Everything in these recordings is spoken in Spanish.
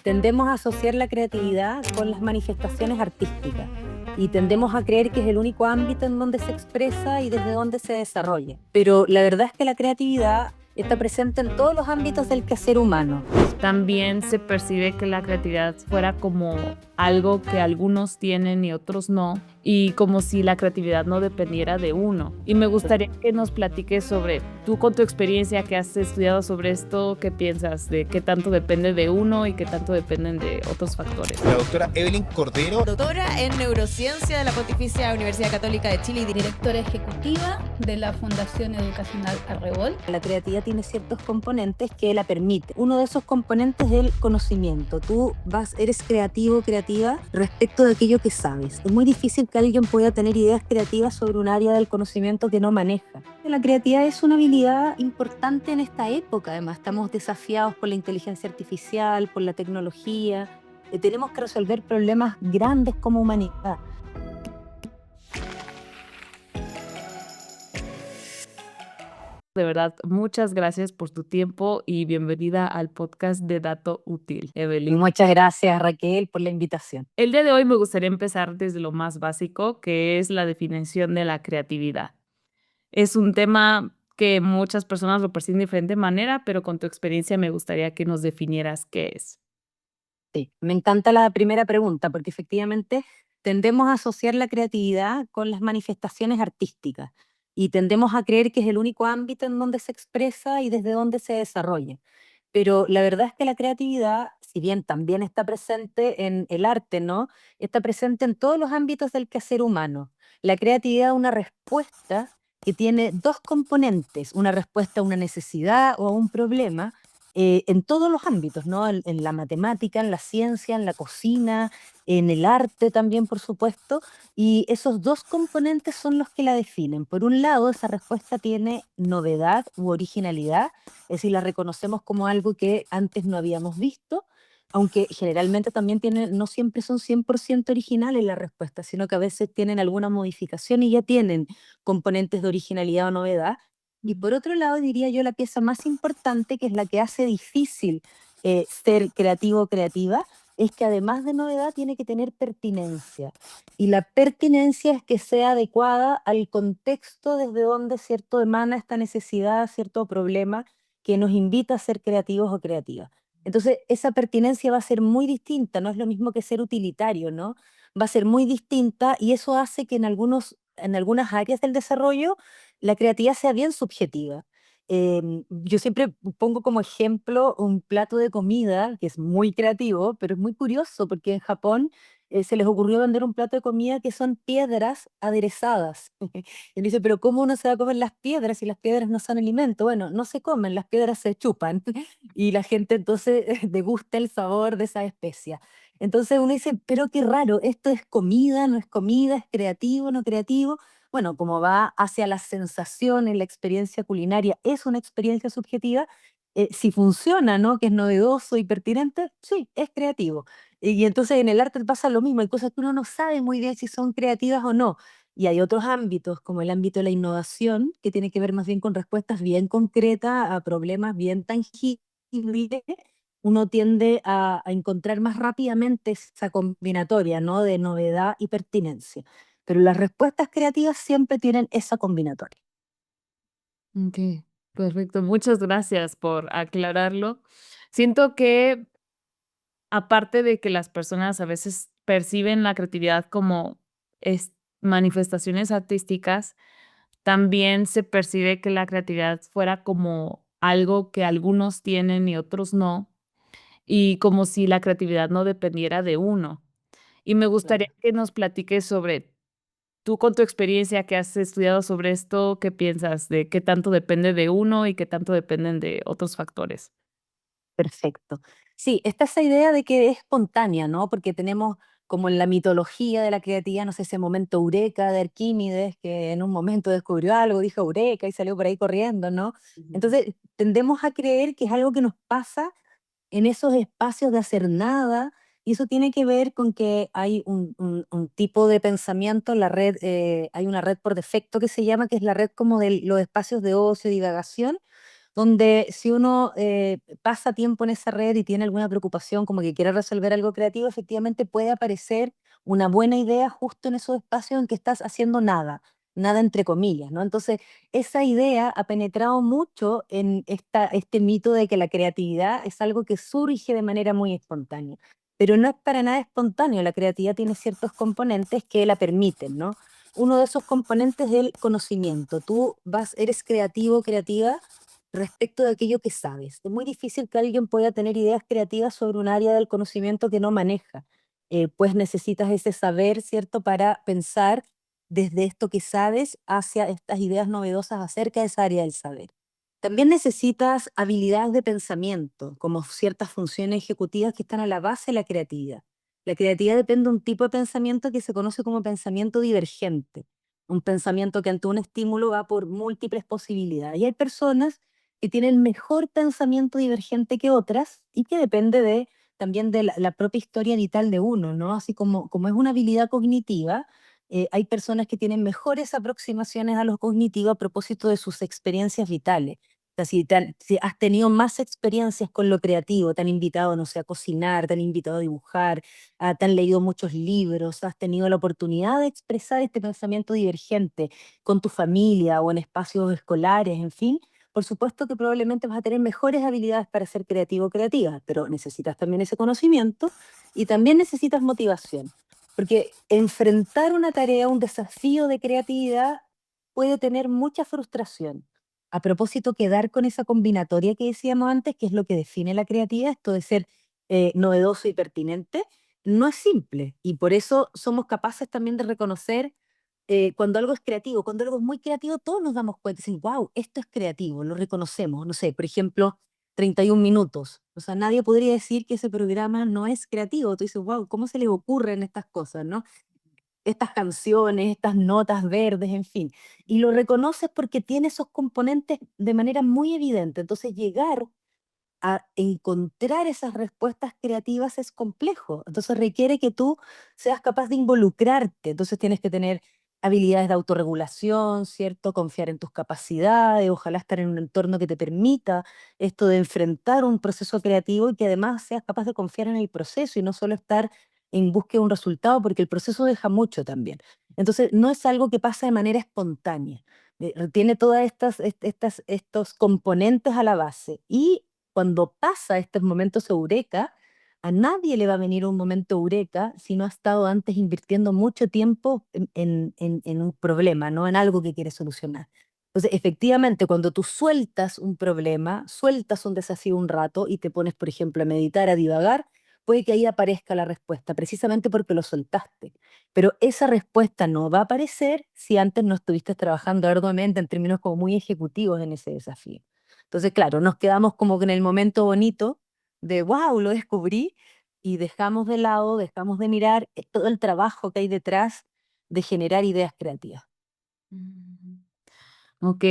Tendemos a asociar la creatividad con las manifestaciones artísticas y tendemos a creer que es el único ámbito en donde se expresa y desde donde se desarrolla. Pero la verdad es que la creatividad está presente en todos los ámbitos del quehacer humano. También se percibe que la creatividad fuera como algo que algunos tienen y otros no, y como si la creatividad no dependiera de uno. Y me gustaría que nos platiques sobre, tú con tu experiencia que has estudiado sobre esto, ¿qué piensas de qué tanto depende de uno y qué tanto dependen de otros factores? La doctora Evelyn Cordero, Doctora en Neurociencia de la Pontificia Universidad Católica de Chile y Directora ejecutiva de la Fundación Educacional Arrebol. La creatividad tiene ciertos componentes que la permiten. Uno de esos componentes es el conocimiento. Tú eres creativo, creativa respecto de aquello que sabes. Es muy difícil que alguien pueda tener ideas creativas sobre un área del conocimiento que no maneja. La creatividad es una habilidad importante en esta época. Además, estamos desafiados por la inteligencia artificial, por la tecnología. Tenemos que resolver problemas grandes como humanidad. De verdad, muchas gracias por tu tiempo y bienvenida al podcast de Dato Útil, Evelyn. Muchas gracias, Raquel, por la invitación. El día de hoy me gustaría empezar desde lo más básico, que es la definición de la creatividad. Es un tema que muchas personas lo perciben de diferente manera, pero con tu experiencia me gustaría que nos definieras qué es. Sí, me encanta la primera pregunta porque efectivamente tendemos a asociar la creatividad con las manifestaciones artísticas y tendemos a creer que es el único ámbito en donde se expresa y desde donde se desarrolla. Pero la verdad es que la creatividad, si bien también está presente en el arte, ¿no? Está presente en todos los ámbitos del quehacer humano. La creatividad es una respuesta que tiene dos componentes, una respuesta a una necesidad o a un problema, en todos los ámbitos, ¿no? En la matemática, en la ciencia, en la cocina, en el arte también, por supuesto, y esos dos componentes son los que la definen. Por un lado, esa respuesta tiene novedad u originalidad, es decir, la reconocemos como algo que antes no habíamos visto, aunque generalmente también tienen, no siempre son 100% originales las respuestas, sino que a veces tienen alguna modificación y ya tienen componentes de originalidad o novedad. Y por otro lado, diría yo la pieza más importante, que es la que hace difícil ser creativo o creativa, es que además de novedad tiene que tener pertinencia. Y la pertinencia es que sea adecuada al contexto desde donde cierto emana esta necesidad, cierto problema que nos invita a ser creativos o creativas. Entonces, esa pertinencia va a ser muy distinta, no es lo mismo que ser utilitario, ¿no? Va a ser muy distinta y eso hace que en algunas áreas del desarrollo la creatividad sea bien subjetiva. Yo siempre pongo como ejemplo un plato de comida que es muy creativo, pero es muy curioso porque en Japón se les ocurrió vender un plato de comida que son piedras aderezadas. Y uno dice, pero ¿cómo uno se va a comer las piedras si las piedras no son alimento? Bueno, no se comen, las piedras se chupan y la gente entonces degusta el sabor de esa especia. Entonces uno dice, pero qué raro, esto es comida, no es comida, es creativo, no creativo. Bueno, como va hacia las sensaciones, la experiencia culinaria es una experiencia subjetiva, si funciona, ¿no? Que es novedoso y pertinente, sí, es creativo. Y entonces en el arte pasa lo mismo, hay cosas que uno no sabe muy bien si son creativas o no. Y hay otros ámbitos, como el ámbito de la innovación, que tiene que ver más bien con respuestas bien concretas a problemas bien tangibles. Uno tiende a encontrar más rápidamente esa combinatoria, ¿no? De novedad y pertinencia. Pero las respuestas creativas siempre tienen esa combinatoria. Ok, perfecto. Muchas gracias por aclararlo. Siento que aparte de que las personas a veces perciben la creatividad como manifestaciones artísticas, también se percibe que la creatividad fuera como algo que algunos tienen y otros no, y como si la creatividad no dependiera de uno. Y me gustaría Claro. que nos platiques sobre, tú con tu experiencia que has estudiado sobre esto, ¿qué piensas de qué tanto depende de uno y qué tanto dependen de otros factores? Perfecto. Sí, está esa idea de que es espontánea, ¿no? Porque tenemos como en la mitología de la creatividad, no sé, ese momento eureka de Arquímedes, que en un momento descubrió algo, dijo eureka y salió por ahí corriendo, ¿no? Entonces, tendemos a creer que es algo que nos pasa en esos espacios de hacer nada, y eso tiene que ver con que hay un tipo de pensamiento, en la red, hay una red por defecto que se llama, que es la red como de los espacios de ocio y divagación, donde si uno pasa tiempo en esa red y tiene alguna preocupación, como que quiere resolver algo creativo, efectivamente puede aparecer una buena idea justo en esos espacios en que estás haciendo nada, nada entre comillas, ¿no? Entonces, esa idea ha penetrado mucho en este mito de que la creatividad es algo que surge de manera muy espontánea. Pero no es para nada espontáneo, la creatividad tiene ciertos componentes que la permiten, ¿no? Uno de esos componentes es el conocimiento. Eres creativo, creativa respecto de aquello que sabes. Es muy difícil que alguien pueda tener ideas creativas sobre un área del conocimiento que no maneja. Pues necesitas ese saber, ¿cierto?, para pensar desde esto que sabes hacia estas ideas novedosas acerca de esa área del saber. También necesitas habilidades de pensamiento, como ciertas funciones ejecutivas que están a la base de la creatividad. La creatividad depende de un tipo de pensamiento que se conoce como pensamiento divergente, un pensamiento que ante un estímulo va por múltiples posibilidades. Y hay personas que tienen mejor pensamiento divergente que otras y que depende también de la propia historia vital de uno, ¿no? Así como es una habilidad cognitiva, hay personas que tienen mejores aproximaciones a lo cognitivo a propósito de sus experiencias vitales. O sea, si has tenido más experiencias con lo creativo, te han invitado, no sé, a cocinar, te han invitado a dibujar, te han leído muchos libros, has tenido la oportunidad de expresar este pensamiento divergente con tu familia o en espacios escolares, en fin, por supuesto que probablemente vas a tener mejores habilidades para ser creativo o creativa, pero necesitas también ese conocimiento y también necesitas motivación. Porque enfrentar una tarea, un desafío de creatividad puede tener mucha frustración. A propósito, quedar con esa combinatoria que decíamos antes, que es lo que define la creatividad, esto de ser novedoso y pertinente, no es simple. Y por eso somos capaces también de reconocer cuando algo es creativo. Cuando algo es muy creativo, todos nos damos cuenta y decimos, wow, esto es creativo, lo reconocemos. No sé, por ejemplo, 31 minutos. O sea, nadie podría decir que ese programa no es creativo. Tú dices, wow, ¿cómo se les ocurren estas cosas, no? Estas canciones, estas notas verdes, en fin. Y lo reconoces porque tiene esos componentes de manera muy evidente. Entonces, llegar a encontrar esas respuestas creativas es complejo. Entonces requiere que tú seas capaz de involucrarte. Entonces tienes que tener habilidades de autorregulación, ¿cierto? Confiar en tus capacidades, ojalá estar en un entorno que te permita esto de enfrentar un proceso creativo y que además seas capaz de confiar en el proceso y no solo estar en búsqueda de un resultado, porque el proceso deja mucho también. Entonces no es algo que pasa de manera espontánea. Tiene todas estos componentes a la base. Y cuando pasa estos momentos eureka, a nadie le va a venir un momento eureka si no ha estado antes invirtiendo mucho tiempo en un problema, no en algo que quiere solucionar. Entonces, efectivamente, cuando tú sueltas un problema, sueltas un desafío un rato y te pones, por ejemplo, a meditar, a divagar, puede que ahí aparezca la respuesta, precisamente porque lo soltaste. Pero esa respuesta no va a aparecer si antes no estuviste trabajando arduamente en términos como muy ejecutivos en ese desafío. Entonces, claro, nos quedamos como que en el momento bonito de, wow, lo descubrí, y dejamos de lado, dejamos de mirar todo el trabajo que hay detrás de generar ideas creativas. Mm. Ok,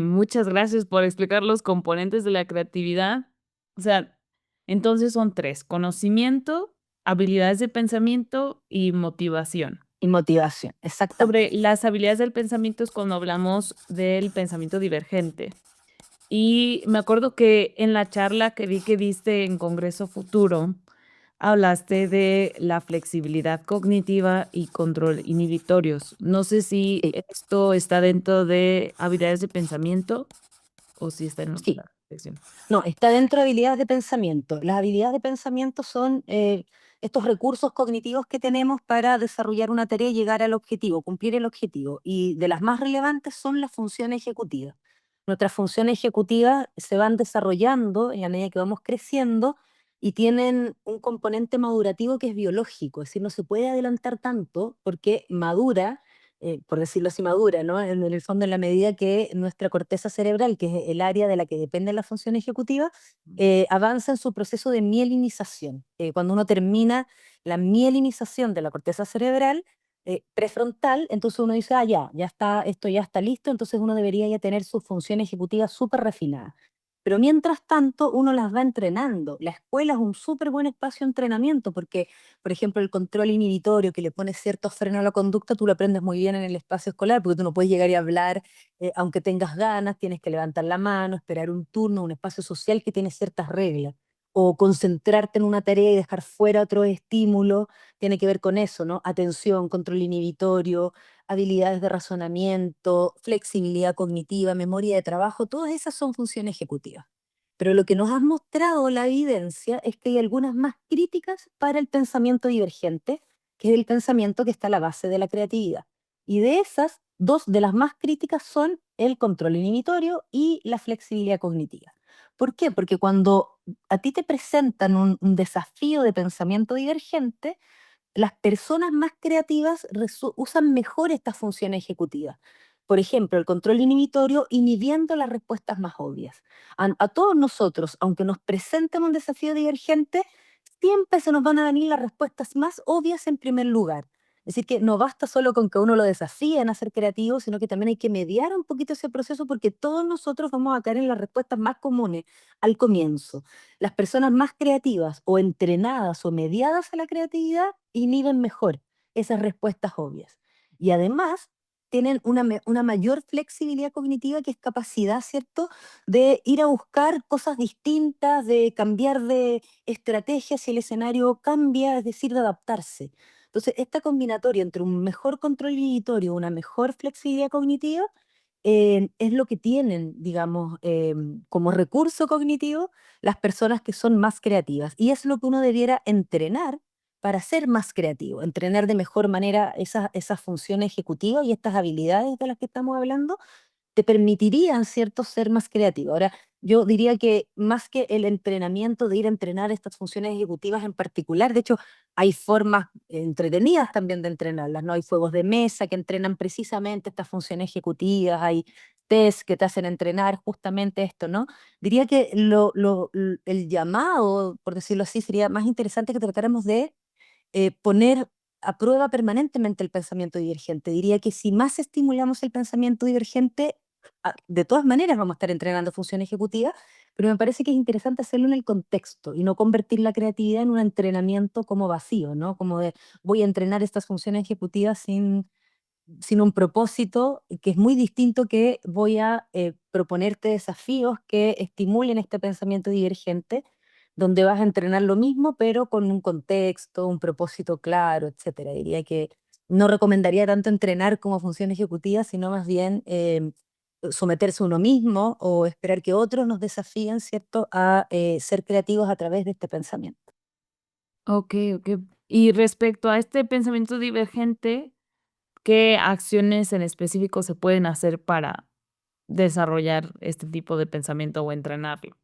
muchas gracias por explicar los componentes de la creatividad. O sea, entonces son tres: conocimiento, habilidades de pensamiento y motivación. Y motivación, exactamente. Sobre las habilidades del pensamiento es cuando hablamos del pensamiento divergente. Y me acuerdo que en la charla que vi que diste en Congreso Futuro, hablaste de la flexibilidad cognitiva y control inhibitorios. No sé si Sí, esto está dentro de habilidades de pensamiento o si está en sí. otra sección. No, está dentro de habilidades de pensamiento. Las habilidades de pensamiento son estos recursos cognitivos que tenemos para desarrollar una tarea y llegar al objetivo, cumplir el objetivo. Y de las más relevantes son las funciones ejecutivas. Nuestras funciones ejecutivas se van desarrollando a medida que vamos creciendo y tienen un componente madurativo que es biológico, es decir, no se puede adelantar tanto porque madura, por decirlo así, madura, ¿no? En el fondo, en la medida que nuestra corteza cerebral, que es el área de la que depende la función ejecutiva, avanza en su proceso de mielinización. Cuando uno termina la mielinización de la corteza cerebral prefrontal, entonces uno dice, ya está, esto ya está listo, entonces uno debería ya tener su función ejecutiva súper refinada. Pero mientras tanto, uno las va entrenando. La escuela es un súper buen espacio de entrenamiento porque, por ejemplo, el control inhibitorio que le pone ciertos frenos a la conducta, tú lo aprendes muy bien en el espacio escolar porque tú no puedes llegar y hablar aunque tengas ganas, tienes que levantar la mano, esperar un turno, un espacio social que tiene ciertas reglas. O concentrarte en una tarea y dejar fuera otro estímulo, tiene que ver con eso, ¿no? Atención, control inhibitorio, habilidades de razonamiento, flexibilidad cognitiva, memoria de trabajo, todas esas son funciones ejecutivas. Pero lo que nos ha mostrado la evidencia es que hay algunas más críticas para el pensamiento divergente, que es el pensamiento que está a la base de la creatividad. Y de esas, dos de las más críticas son el control inhibitorio y la flexibilidad cognitiva. ¿Por qué? Porque cuando a ti te presentan un desafío de pensamiento divergente, las personas más creativas usan mejor estas funciones ejecutivas. Por ejemplo, el control inhibitorio inhibiendo las respuestas más obvias. A todos nosotros, aunque nos presenten un desafío divergente, siempre se nos van a venir las respuestas más obvias en primer lugar. Es decir, que no basta solo con que uno lo desafíen a ser creativo, sino que también hay que mediar un poquito ese proceso porque todos nosotros vamos a caer en las respuestas más comunes al comienzo. Las personas más creativas o entrenadas o mediadas a la creatividad inhiben mejor esas respuestas obvias. Y además tienen una mayor flexibilidad cognitiva que es capacidad, ¿cierto?, de ir a buscar cosas distintas, de cambiar de estrategia si el escenario cambia, es decir, de adaptarse. Entonces, esta combinatoria entre un mejor control inhibitorio, una mejor flexibilidad cognitiva, es lo que tienen, digamos, como recurso cognitivo las personas que son más creativas. Y es lo que uno debiera entrenar para ser más creativo, entrenar de mejor manera esas funciones ejecutivas y estas habilidades de las que estamos hablando te permitirían, ¿cierto?, ser más creativo. Ahora, yo diría que más que el entrenamiento de ir a entrenar estas funciones ejecutivas en particular, de hecho, hay formas entretenidas también de entrenarlas, ¿no? Hay juegos de mesa que entrenan precisamente estas funciones ejecutivas, hay test que te hacen entrenar justamente esto, ¿no? Diría que el llamado, por decirlo así, sería más interesante que tratáramos de poner a prueba permanentemente el pensamiento divergente. Diría que si más estimulamos el pensamiento divergente, de todas maneras vamos a estar entrenando función ejecutiva, pero me parece que es interesante hacerlo en el contexto y no convertir la creatividad en un entrenamiento como vacío, ¿no? Como de voy a entrenar estas funciones ejecutivas sin un propósito, que es muy distinto que voy a proponerte desafíos que estimulen este pensamiento divergente, donde vas a entrenar lo mismo, pero con un contexto, un propósito claro, etcétera. Diría que no recomendaría tanto entrenar como función ejecutiva, sino más bien someterse a uno mismo o esperar que otros nos desafíen, ¿cierto?, a ser creativos a través de este pensamiento. Ok, ok. Y respecto a este pensamiento divergente, ¿qué acciones en específico se pueden hacer para desarrollar este tipo de pensamiento o entrenarlo?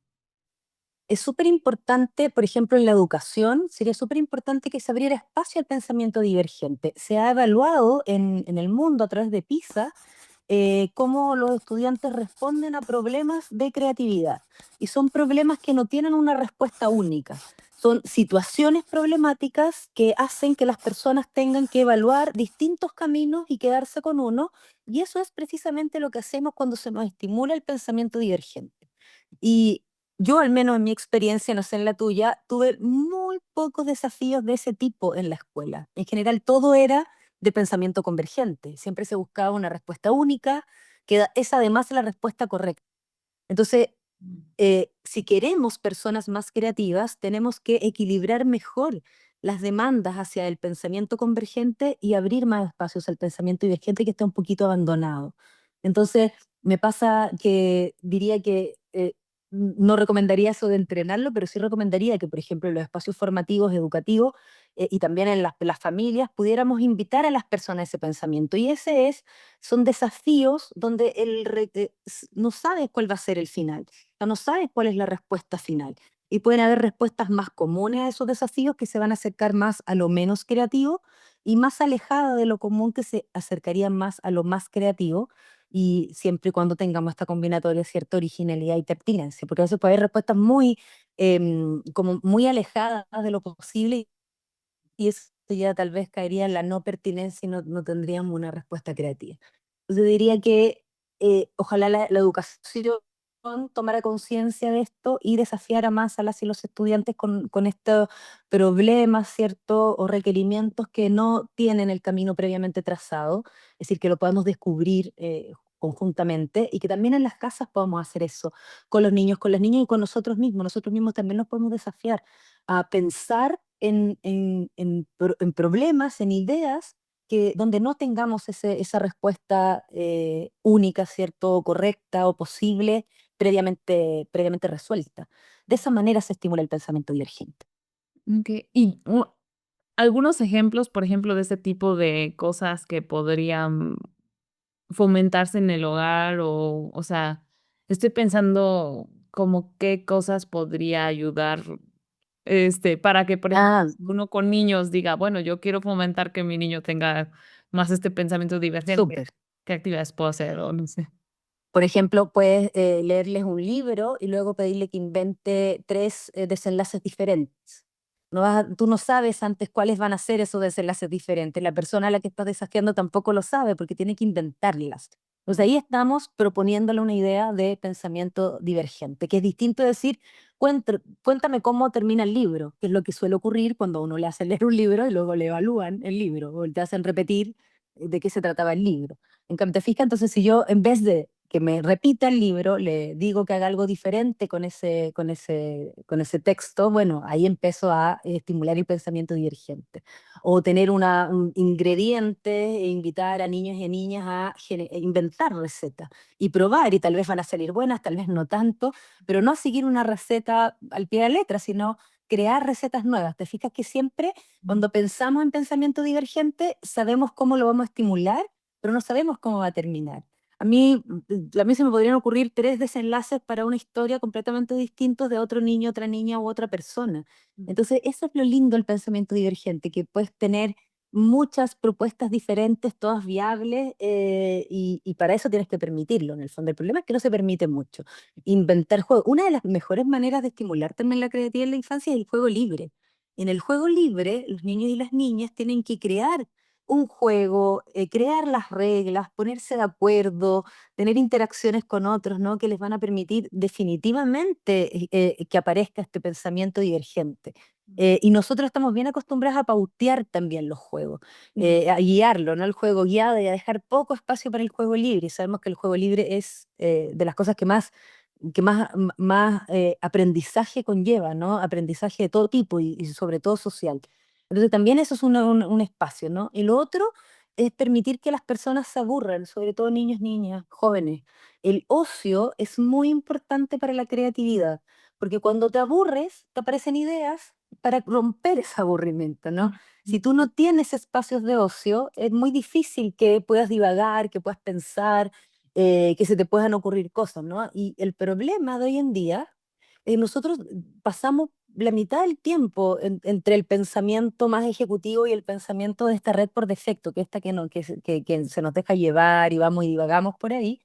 Es súper importante, por ejemplo, en la educación, sería súper importante que se abriera espacio al pensamiento divergente. Se ha evaluado en el mundo a través de PISA cómo los estudiantes responden a problemas de creatividad. Y son problemas que no tienen una respuesta única. Son situaciones problemáticas que hacen que las personas tengan que evaluar distintos caminos y quedarse con uno. Y eso es precisamente lo que hacemos cuando se nos estimula el pensamiento divergente. Y yo, al menos en mi experiencia, no sé en la tuya, tuve muy pocos desafíos de ese tipo en la escuela. En general, todo era de pensamiento convergente. Siempre se buscaba una respuesta única, que es además la respuesta correcta. Entonces, si queremos personas más creativas, tenemos que equilibrar mejor las demandas hacia el pensamiento convergente y abrir más espacios al pensamiento divergente que está un poquito abandonado. Entonces, me pasa que diría que no recomendaría eso de entrenarlo, pero sí recomendaría que, por ejemplo, en los espacios formativos, educativos y también en las familias, pudiéramos invitar a las personas a ese pensamiento. Y son desafíos donde no sabes cuál va a ser el final, sea, no sabes cuál es la respuesta final. Y pueden haber respuestas más comunes a esos desafíos que se van a acercar más a lo menos creativo y más alejadas de lo común que se acercarían más a lo más creativo y siempre y cuando tengamos esta combinatoria de cierta originalidad y pertinencia, porque a veces puede haber respuestas como muy alejadas de lo posible y eso ya tal vez caería en la no pertinencia y no tendríamos una respuesta creativa. Entonces diría que ojalá la educación tomara conciencia de esto y desafiara más a las y los estudiantes con estos problemas, ¿cierto? O requerimientos que no tienen el camino previamente trazado, es decir, que lo podamos descubrir conjuntamente y que también en las casas podamos hacer eso con los niños, con las niñas y con nosotros mismos. Nosotros mismos también nos podemos desafiar a pensar en problemas, en ideas donde no tengamos esa respuesta única, ¿cierto? O correcta o posible previamente resuelta. De esa manera se estimula el pensamiento divergente. Okey. Y, algunos ejemplos, por ejemplo, de este tipo de cosas que podrían fomentarse en el hogar, o sea, estoy pensando como qué cosas podría ayudar, para que, por ejemplo, Ah, uno con niños diga: "Bueno, yo quiero fomentar que mi niño tenga más este pensamiento divergente, súper. ¿qué actividades puedo hacer?", o no sé. Por ejemplo, puedes leerles un libro y luego pedirle que invente tres desenlaces diferentes. Tú no sabes antes cuáles van a ser esos desenlaces diferentes. La persona a la que estás desafiando tampoco lo sabe porque tiene que inventarlas. Entonces ahí estamos proponiéndole una idea de pensamiento divergente, que es distinto a decir, cuéntame cómo termina el libro, que es lo que suele ocurrir cuando uno le hace leer un libro y luego le evalúan el libro o te hacen repetir de qué se trataba el libro. En cambio, te fijas, entonces si yo en vez de que me repita el libro, le digo que haga algo diferente con ese texto, bueno, ahí empiezo a estimular el pensamiento divergente. O tener un ingrediente e invitar a niños y a niñas a inventar recetas y probar, y tal vez van a salir buenas, tal vez no tanto, pero no seguir una receta al pie de la letra, sino crear recetas nuevas. ¿Te fijas que siempre cuando pensamos en pensamiento divergente sabemos cómo lo vamos a estimular, pero no sabemos cómo va a terminar? A mí se me podrían ocurrir tres desenlaces para una historia completamente distintos de otro niño, otra niña u otra persona. Entonces, eso es lo lindo del pensamiento divergente, que puedes tener muchas propuestas diferentes, todas viables, y para eso tienes que permitirlo, en el fondo. El problema es que no se permite mucho. Inventar juegos. Una de las mejores maneras de estimular también la creatividad en la infancia es el juego libre. En el juego libre, los niños y las niñas tienen que crear un juego, crear las reglas, ponerse de acuerdo, tener interacciones con otros, ¿no? Que les van a permitir definitivamente que aparezca este pensamiento divergente. Y nosotros estamos bien acostumbrados a pautear también los juegos, a guiarlo, ¿no? El juego guiado y a dejar poco espacio para el juego libre. Y sabemos que el juego libre es de las cosas que más aprendizaje conlleva, ¿no? Aprendizaje de todo tipo y sobre todo social. Entonces también eso es un espacio, ¿no? Y lo otro es permitir que las personas se aburran, sobre todo niños, niñas, jóvenes. El ocio es muy importante para la creatividad, porque cuando te aburres, te aparecen ideas para romper ese aburrimiento, ¿no? Si tú no tienes espacios de ocio, es muy difícil que puedas divagar, que puedas pensar, que se te puedan ocurrir cosas, ¿no? Y el problema de hoy en día nosotros pasamos la mitad del tiempo entre el pensamiento más ejecutivo y el pensamiento de esta red por defecto, que esta que, no, que se nos deja llevar y vamos y divagamos por ahí.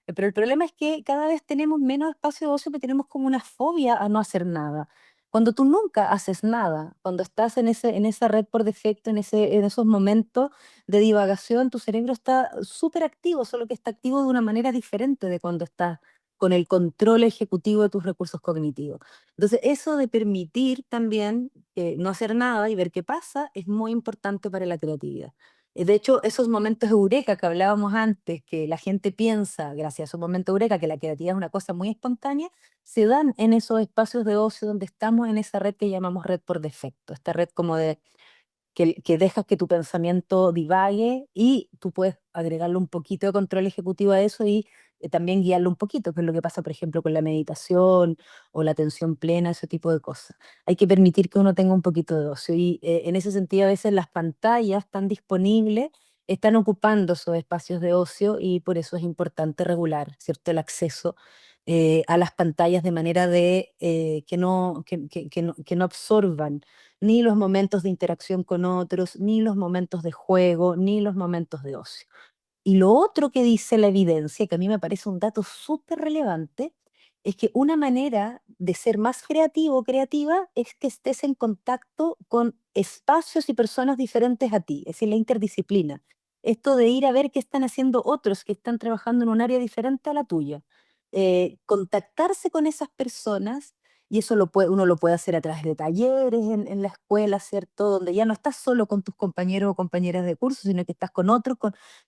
Pero el problema es que cada vez tenemos menos espacio de ocio, pero tenemos como una fobia a no hacer nada. Cuando tú nunca haces nada, cuando estás en esa red por defecto, en esos momentos de divagación, tu cerebro está súper activo, solo que está activo de una manera diferente de cuando estás con el control ejecutivo de tus recursos cognitivos. Entonces, eso de permitir también no hacer nada y ver qué pasa es muy importante para la creatividad. De hecho, esos momentos eureka que hablábamos antes, que la gente piensa, gracias a esos momentos eureka, que la creatividad es una cosa muy espontánea, se dan en esos espacios de ocio donde estamos en esa red que llamamos red por defecto, esta red como de que dejas que tu pensamiento divague y tú puedes agregarle un poquito de control ejecutivo a eso y también guiarlo un poquito, que es lo que pasa, por ejemplo, con la meditación o la atención plena, ese tipo de cosas. Hay que permitir que uno tenga un poquito de ocio y en ese sentido a veces las pantallas tan disponibles están ocupando esos espacios de ocio y por eso es importante regular, ¿cierto? El acceso a las pantallas de manera de que no absorban ni los momentos de interacción con otros, ni los momentos de juego, ni los momentos de ocio. Y lo otro que dice la evidencia, que a mí me parece un dato súper relevante, es que una manera de ser más creativo o creativa es que estés en contacto con espacios y personas diferentes a ti, es decir, la interdisciplina. Esto de ir a ver qué están haciendo otros que están trabajando en un área diferente a la tuya. contactarse con esas personas, y eso uno lo puede hacer a través de talleres en la escuela, ¿cierto? Donde ya no estás solo con tus compañeros o compañeras de curso, sino que estás con otros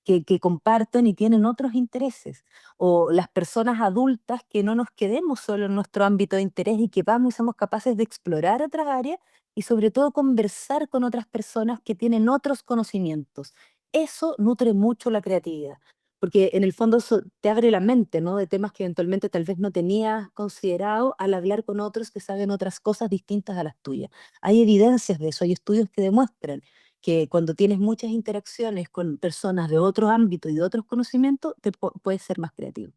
que comparten y tienen otros intereses. O las personas adultas, que no nos quedemos solo en nuestro ámbito de interés y que vamos y somos capaces de explorar otras áreas y sobre todo conversar con otras personas que tienen otros conocimientos. Eso nutre mucho la creatividad, porque en el fondo eso te abre la mente, ¿no? De temas que eventualmente tal vez no tenías considerado al hablar con otros que saben otras cosas distintas a las tuyas. Hay evidencias de eso, hay estudios que demuestran que cuando tienes muchas interacciones con personas de otros ámbitos y de otros conocimientos, puedes ser más creativo.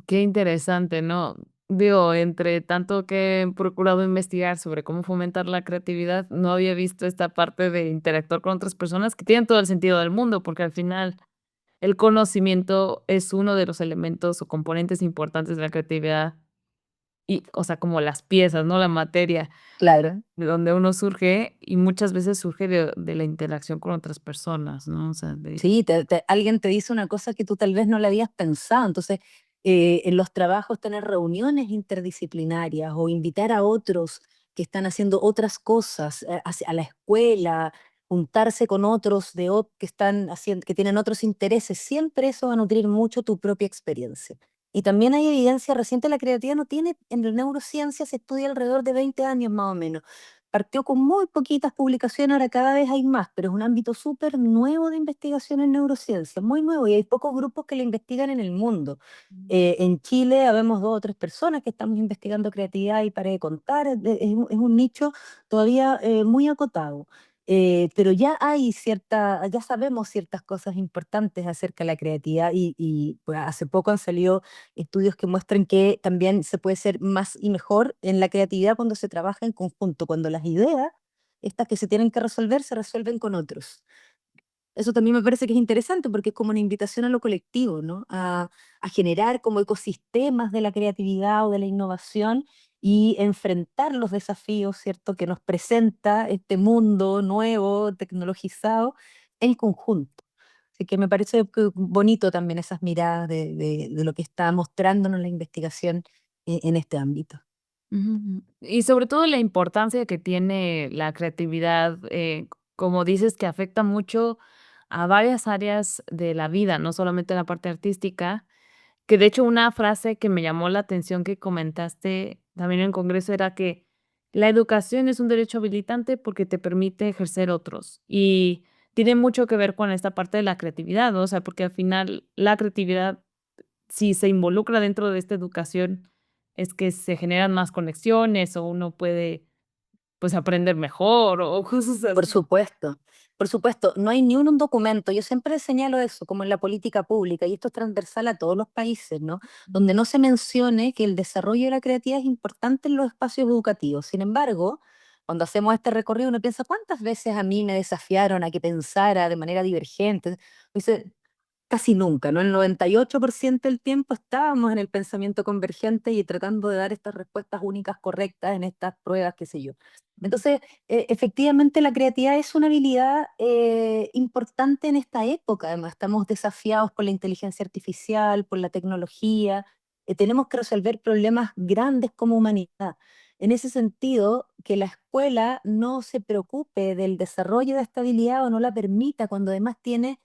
Qué interesante, ¿no? Digo, entre tanto que he procurado investigar sobre cómo fomentar la creatividad, no había visto esta parte de interactuar con otras personas que tienen todo el sentido del mundo, porque al final el conocimiento es uno de los elementos o componentes importantes de la creatividad y, o sea, como las piezas, ¿no? La materia Claro. de donde uno surge y muchas veces surge de la interacción con otras personas, ¿no? O sea, de Sí, alguien te dice una cosa que tú tal vez no le habías pensado. Entonces, en los trabajos tener reuniones interdisciplinarias o invitar a otros que están haciendo otras cosas, a la escuela, juntarse con otros que están haciendo, que tienen otros intereses, siempre eso va a nutrir mucho tu propia experiencia. Y también hay evidencia reciente, la creatividad no tiene, en la neurociencia se estudia alrededor de 20 años más o menos. Partió con muy poquitas publicaciones, ahora cada vez hay más, pero es un ámbito súper nuevo de investigación en neurociencia, muy nuevo, y hay pocos grupos que lo investigan en el mundo. En Chile habemos 2 o 3 personas que estamos investigando creatividad y para de contar, es un nicho todavía muy acotado. Pero ya sabemos ciertas cosas importantes acerca de la creatividad pues, hace poco han salido estudios que muestran que también se puede ser más y mejor en la creatividad cuando se trabaja en conjunto, cuando las ideas, estas que se tienen que resolver, se resuelven con otros. Eso también me parece que es interesante porque es como una invitación a lo colectivo, ¿no? A generar como ecosistemas de la creatividad o de la innovación y enfrentar los desafíos, ¿cierto?, que nos presenta este mundo nuevo, tecnologizado, en conjunto. Así que me parece bonito también esas miradas de lo que está mostrándonos la investigación en este ámbito. Ujú. Y sobre todo la importancia que tiene la creatividad, como dices, que afecta mucho a varias áreas de la vida, no solamente la parte artística, que de hecho una frase que me llamó la atención que comentaste también en el congreso era que la educación es un derecho habilitante porque te permite ejercer otros y tiene mucho que ver con esta parte de la creatividad, ¿no? O sea, porque al final la creatividad si se involucra dentro de esta educación, es que se generan más conexiones, o uno puede, pues, aprender mejor, o cosas Por así. supuesto, por supuesto, no hay ni un documento, yo siempre señalo eso, como en la política pública, y esto es transversal a todos los países, ¿no? Donde no se mencione que el desarrollo de la creatividad es importante en los espacios educativos. Sin embargo, cuando hacemos este recorrido, uno piensa, ¿cuántas veces a mí me desafiaron a que pensara de manera divergente? Dice, casi nunca, ¿no? El 98% del tiempo estábamos en el pensamiento convergente y tratando de dar estas respuestas únicas correctas en estas pruebas, qué sé yo. Entonces, efectivamente, la creatividad es una habilidad importante en esta época. Además, estamos desafiados por la inteligencia artificial, por la tecnología. Tenemos que resolver problemas grandes como humanidad. En ese sentido, que la escuela no se preocupe del desarrollo de esta habilidad o no la permita cuando además tiene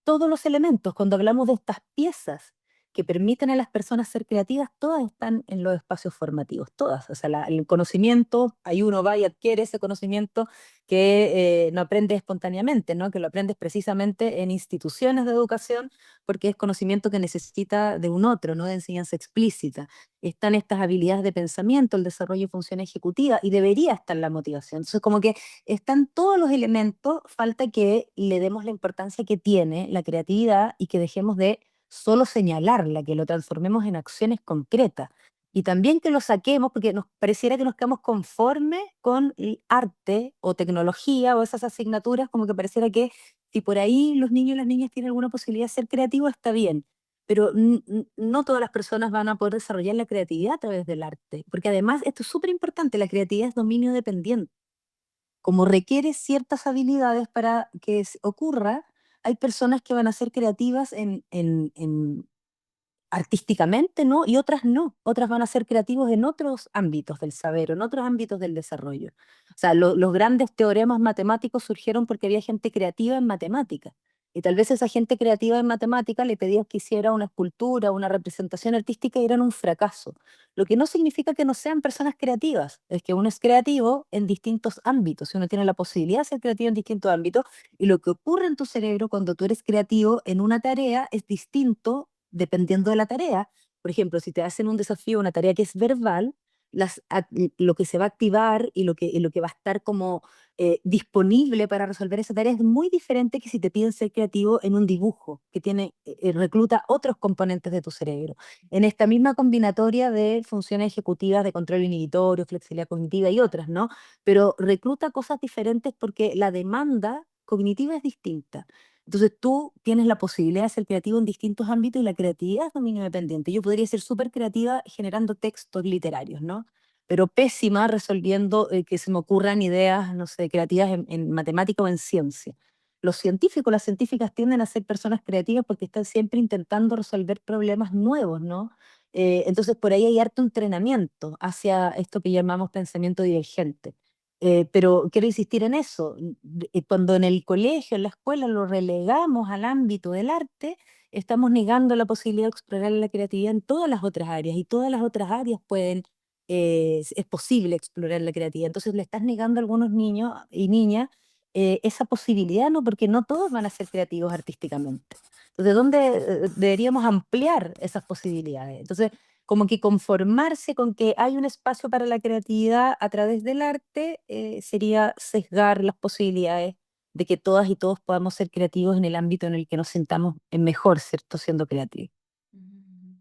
todos los elementos, cuando hablamos de estas piezas que permiten a las personas ser creativas, todas están en los espacios formativos, todas. O sea, el conocimiento, ahí uno va y adquiere ese conocimiento que no aprendes espontáneamente, ¿no? Que lo aprendes precisamente en instituciones de educación, porque es conocimiento que necesita de un otro, ¿no? De enseñanza explícita. Están estas habilidades de pensamiento, el desarrollo de función ejecutiva, y debería estar la motivación. Entonces, como que están todos los elementos, falta que le demos la importancia que tiene la creatividad y que dejemos de solo señalarla, que lo transformemos en acciones concretas. Y también que lo saquemos, porque nos pareciera que nos quedamos conformes con el arte o tecnología o esas asignaturas, como que pareciera que si por ahí los niños y las niñas tienen alguna posibilidad de ser creativos, está bien. Pero no todas las personas van a poder desarrollar la creatividad a través del arte, porque además esto es súper importante, la creatividad es dominio dependiente como requiere ciertas habilidades para que ocurra, hay personas que van a ser creativas artísticamente, ¿no? Y otras no. Otras van a ser creativos en otros ámbitos del saber, en otros ámbitos del desarrollo. O sea, los grandes teoremas matemáticos surgieron porque había gente creativa en matemáticas. Y tal vez esa gente creativa en matemáticas le pedías que hiciera una escultura, una representación artística y eran un fracaso. Lo que no significa que no sean personas creativas, es que uno es creativo en distintos ámbitos, y uno tiene la posibilidad de ser creativo en distintos ámbitos, y lo que ocurre en tu cerebro cuando tú eres creativo en una tarea es distinto dependiendo de la tarea. Por ejemplo, si te hacen un desafío, una tarea que es verbal, lo que se va a activar y lo que va a estar como disponible para resolver esa tarea es muy diferente que si te piden ser creativo en un dibujo, que recluta otros componentes de tu cerebro. En esta misma combinatoria de funciones ejecutivas de control inhibitorio, flexibilidad cognitiva y otras, ¿no? Pero recluta cosas diferentes porque la demanda cognitiva es distinta. Entonces tú tienes la posibilidad de ser creativo en distintos ámbitos y la creatividad es dominio independiente. Yo podría ser súper creativa generando textos literarios, ¿no? Pero pésima resolviendo que se me ocurran ideas, no sé, creativas en matemática o en ciencia. Los científicos, las científicas tienden a ser personas creativas porque están siempre intentando resolver problemas nuevos, ¿no? Entonces por ahí hay harto entrenamiento hacia esto que llamamos pensamiento divergente. Pero quiero insistir en eso. Cuando en el colegio, en la escuela, lo relegamos al ámbito del arte, estamos negando la posibilidad de explorar la creatividad en todas las otras áreas, y todas las otras áreas es posible explorar la creatividad. Entonces le estás negando a algunos niños y niñas esa posibilidad, ¿no? Porque no todos van a ser creativos artísticamente. Entonces, ¿dónde deberíamos ampliar esas posibilidades? Entonces, como que conformarse con que hay un espacio para la creatividad a través del arte sería sesgar las posibilidades de que todas y todos podamos ser creativos en el ámbito en el que nos sintamos mejor, ¿cierto? Siendo creativos. Ujú.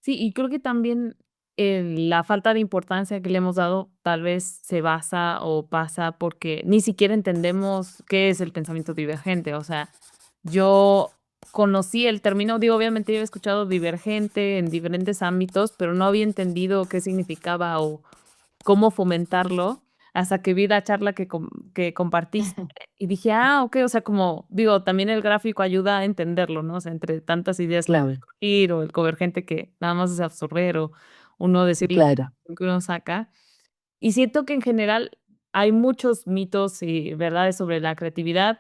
Sí, y creo que también la falta de importancia que le hemos dado tal vez se basa o pasa porque ni siquiera entendemos qué es el pensamiento divergente. O sea, yo conocí el término, digo, obviamente yo he escuchado divergente en diferentes ámbitos, pero no había entendido qué significaba o cómo fomentarlo hasta que vi la charla que compartiste y dije: "Ah, okey", o sea, como digo, también el gráfico ayuda a entenderlo, ¿no? O sea, entre tantas ideas que Claro, surgir o el convergente que nada más es absorber o uno decir la claro. información que uno saca. Y siento que en general hay muchos mitos y verdades sobre la creatividad.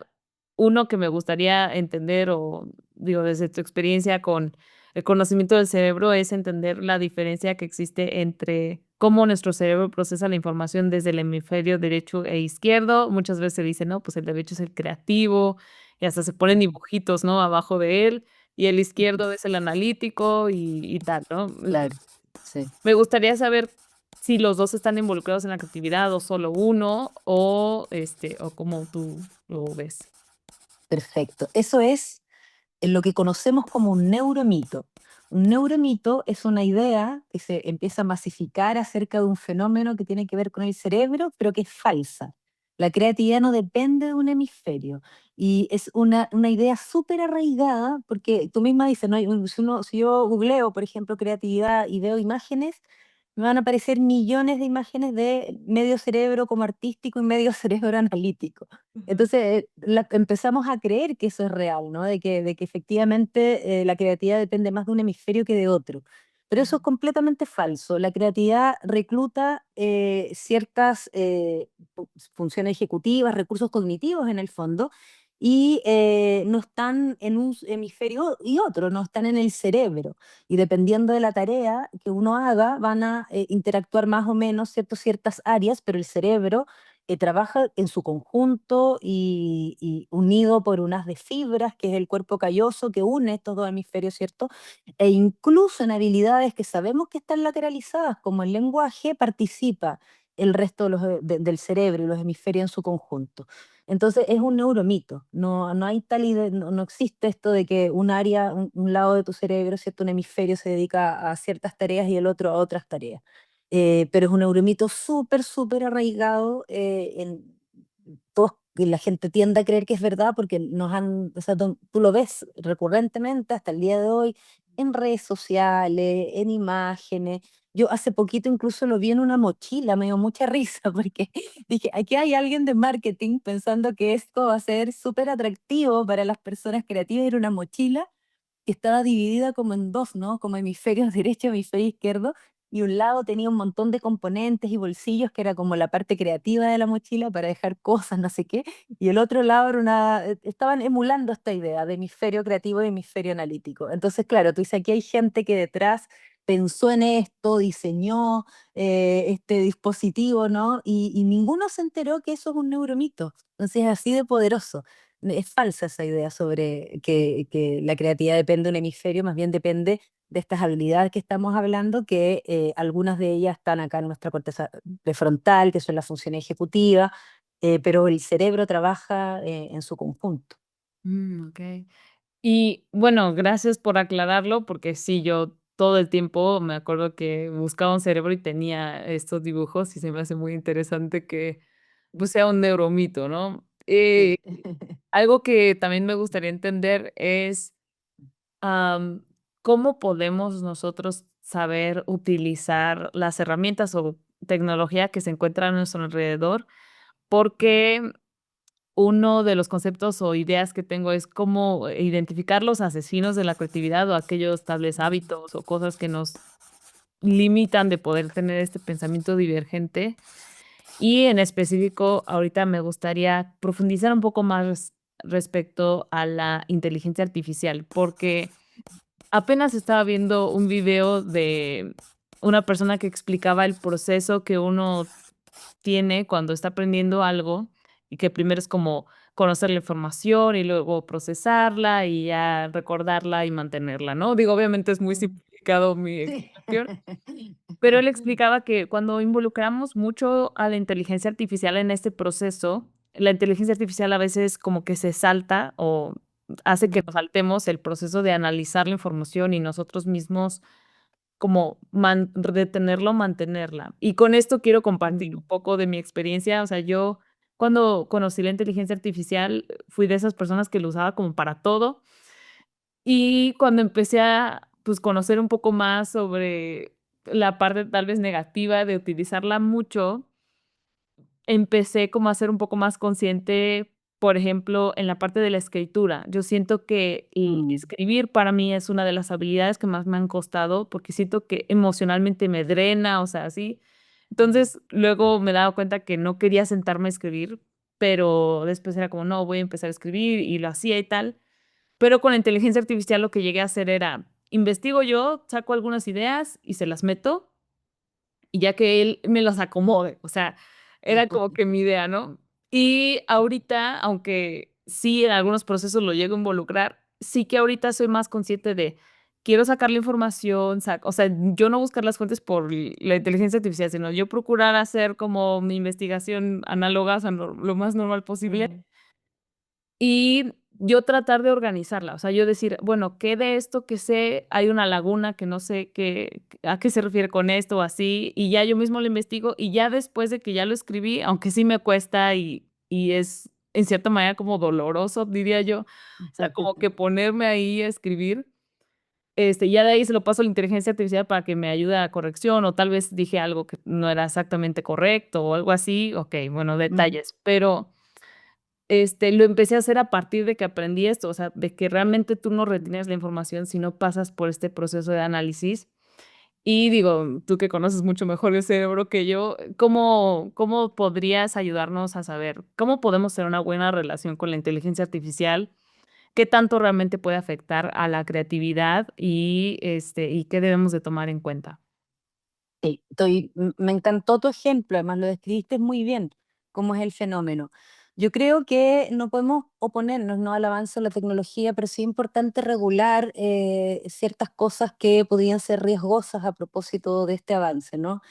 Uno que me gustaría entender, o digo, desde tu experiencia con el conocimiento del cerebro, es entender la diferencia que existe entre cómo nuestro cerebro procesa la información desde el hemisferio derecho e izquierdo. Muchas veces se dice, no, pues el derecho es el creativo, y hasta se ponen dibujitos, ¿no? Abajo de él, y el izquierdo es el analítico y tal, ¿no? Claro, sí. Me gustaría saber si los 2 están involucrados en la creatividad o solo uno, o cómo tú lo ves. Perfecto. Eso es en lo que conocemos como un neuromito. Un neuromito es una idea que se empieza a masificar acerca de un fenómeno que tiene que ver con el cerebro, pero que es falsa. La creatividad no depende de un hemisferio y es una idea súper arraigada porque tú misma dices, ¿no? Si yo googleo, por ejemplo, creatividad y veo imágenes, me van a aparecer millones de imágenes de medio cerebro como artístico y medio cerebro analítico. Ujú. Entonces, empezamos a creer que eso es real, ¿no? De que efectivamente la creatividad depende más de un hemisferio que de otro. Pero eso es completamente falso. La creatividad recluta ciertas funciones ejecutivas, recursos cognitivos en el fondo, y no están en un hemisferio y otro, no están en el cerebro. Y dependiendo de la tarea que uno haga, van a interactuar más o menos ciertas áreas, pero el cerebro trabaja en su conjunto y unido por unas de fibras, que es el cuerpo calloso que une estos dos hemisferios, ¿cierto? E incluso en habilidades que sabemos que están lateralizadas, como el lenguaje, participa el resto del cerebro y los hemisferios en su conjunto. Entonces es un neuromito, no hay tal idea, no existe esto de que un área, un lado de tu cerebro, ¿cierto? Un hemisferio se dedica a ciertas tareas y el otro a otras tareas. Pero es un neuromito súper, súper arraigado en todos, que la gente tiende a creer que es verdad porque o sea, tú lo ves recurrentemente hasta el día de hoy en redes sociales, en imágenes, Yo hace poquito incluso lo vi en una mochila, me dio mucha risa porque dije, aquí hay alguien de marketing pensando que esto va a ser súper atractivo para las personas creativas, era una mochila que estaba dividida como en dos, ¿no? Como hemisferios derecho, hemisferio izquierdo, y un lado tenía un montón de componentes y bolsillos que era como la parte creativa de la mochila para dejar cosas, no sé qué, y el otro lado era estaban emulando esta idea de hemisferio creativo y hemisferio analítico. Entonces, claro, tú dices, aquí hay gente que detrás pensó en esto, diseñó este dispositivo, ¿no? Y ninguno se enteró que eso es un neuromito. Entonces es así de poderoso. Es falsa esa idea sobre que la creatividad depende de un hemisferio, más bien depende de estas habilidades que estamos hablando, que algunas de ellas están acá en nuestra corteza prefrontal, que son las funciones ejecutivas, pero el cerebro trabaja en su conjunto. Okey. Y bueno, gracias por aclararlo, porque sí, yo todo el tiempo me acuerdo que buscaba un cerebro y tenía estos dibujos, y se me hace muy interesante que, pues, sea un neuromito, ¿no? Sí. Algo que también me gustaría entender es, am, ¿cómo podemos nosotros saber utilizar las herramientas o tecnología que se encuentra a nuestro alrededor? Porque uno de los conceptos o ideas que tengo es cómo identificar los asesinos de la creatividad o aquellos tales hábitos o cosas que nos limitan de poder tener este pensamiento divergente. Y en específico, ahorita me gustaría profundizar un poco más respecto a la inteligencia artificial, porque apenas estaba viendo un video de una persona que explicaba el proceso que uno tiene cuando está aprendiendo algo, y que primero es como conocer la información y luego procesarla y ya recordarla y mantenerla, ¿no? Digo, obviamente es muy Mm. simplificado mi Sí. explicación, pero él explicaba que cuando involucramos mucho a la inteligencia artificial en este proceso, la inteligencia artificial a veces como que se salta o hace que Mm. nos saltemos el proceso de analizar la información y nosotros mismos como retenerlo, mantenerla. Y con esto quiero compartir Mm. un poco de mi experiencia. O sea, yo cuando conocí la inteligencia artificial, fui de esas personas que lo usaba como para todo. Y cuando empecé a, pues, conocer un poco más sobre la parte tal vez negativa de utilizarla mucho, empecé como a ser un poco más consciente, por ejemplo, en la parte de la escritura. Yo siento que Mm. escribir para mí es una de las habilidades que más me han costado, porque siento que emocionalmente me drena, o sea, así. Entonces, luego me he dado cuenta que no quería sentarme a escribir, pero después era como, no, voy a empezar a escribir y lo hacía y tal. Pero con la inteligencia artificial lo que llegué a hacer era, investigo yo, saco algunas ideas y se las meto y ya que él me los acomode, o sea, era como que mi idea, ¿no? Y ahorita, aunque sí en algunos procesos lo llego a involucrar, sí que ahorita soy más consciente de, quiero sacar la información, o sea, yo no buscar las fuentes por la inteligencia artificial, sino yo procurar hacer como mi investigación análoga, o sea, lo más normal posible. Mm. Y yo tratar de organizarla, o sea, yo decir, bueno, ¿qué de esto que sé hay una laguna que no sé qué a qué se refiere con esto o así? Y ya yo mismo lo investigo, y ya después de que ya lo escribí, aunque sí me cuesta y es en cierta manera como doloroso, diría yo, o sea, como que ponerme ahí a escribir, ya de ahí se lo paso a la inteligencia artificial para que me ayude a corrección, o tal vez dije algo que no era exactamente correcto o algo así, okey, bueno, Mm. detalles, pero lo empecé a hacer a partir de que aprendí esto, o sea, de que realmente tú no retienes la información si no pasas por este proceso de análisis. Y digo, tú que conoces mucho mejor el cerebro que yo, ¿cómo podrías ayudarnos a saber cómo podemos tener una buena relación con la inteligencia artificial? ¿Qué tanto realmente puede afectar a la creatividad y qué debemos de tomar en cuenta? Sí, me encantó tu ejemplo, además lo describiste muy bien, cómo es el fenómeno. Yo creo que no podemos oponernos, ¿no?, al avance de la tecnología, pero sí es importante regular ciertas cosas que podrían ser riesgosas a propósito de este avance, ¿no?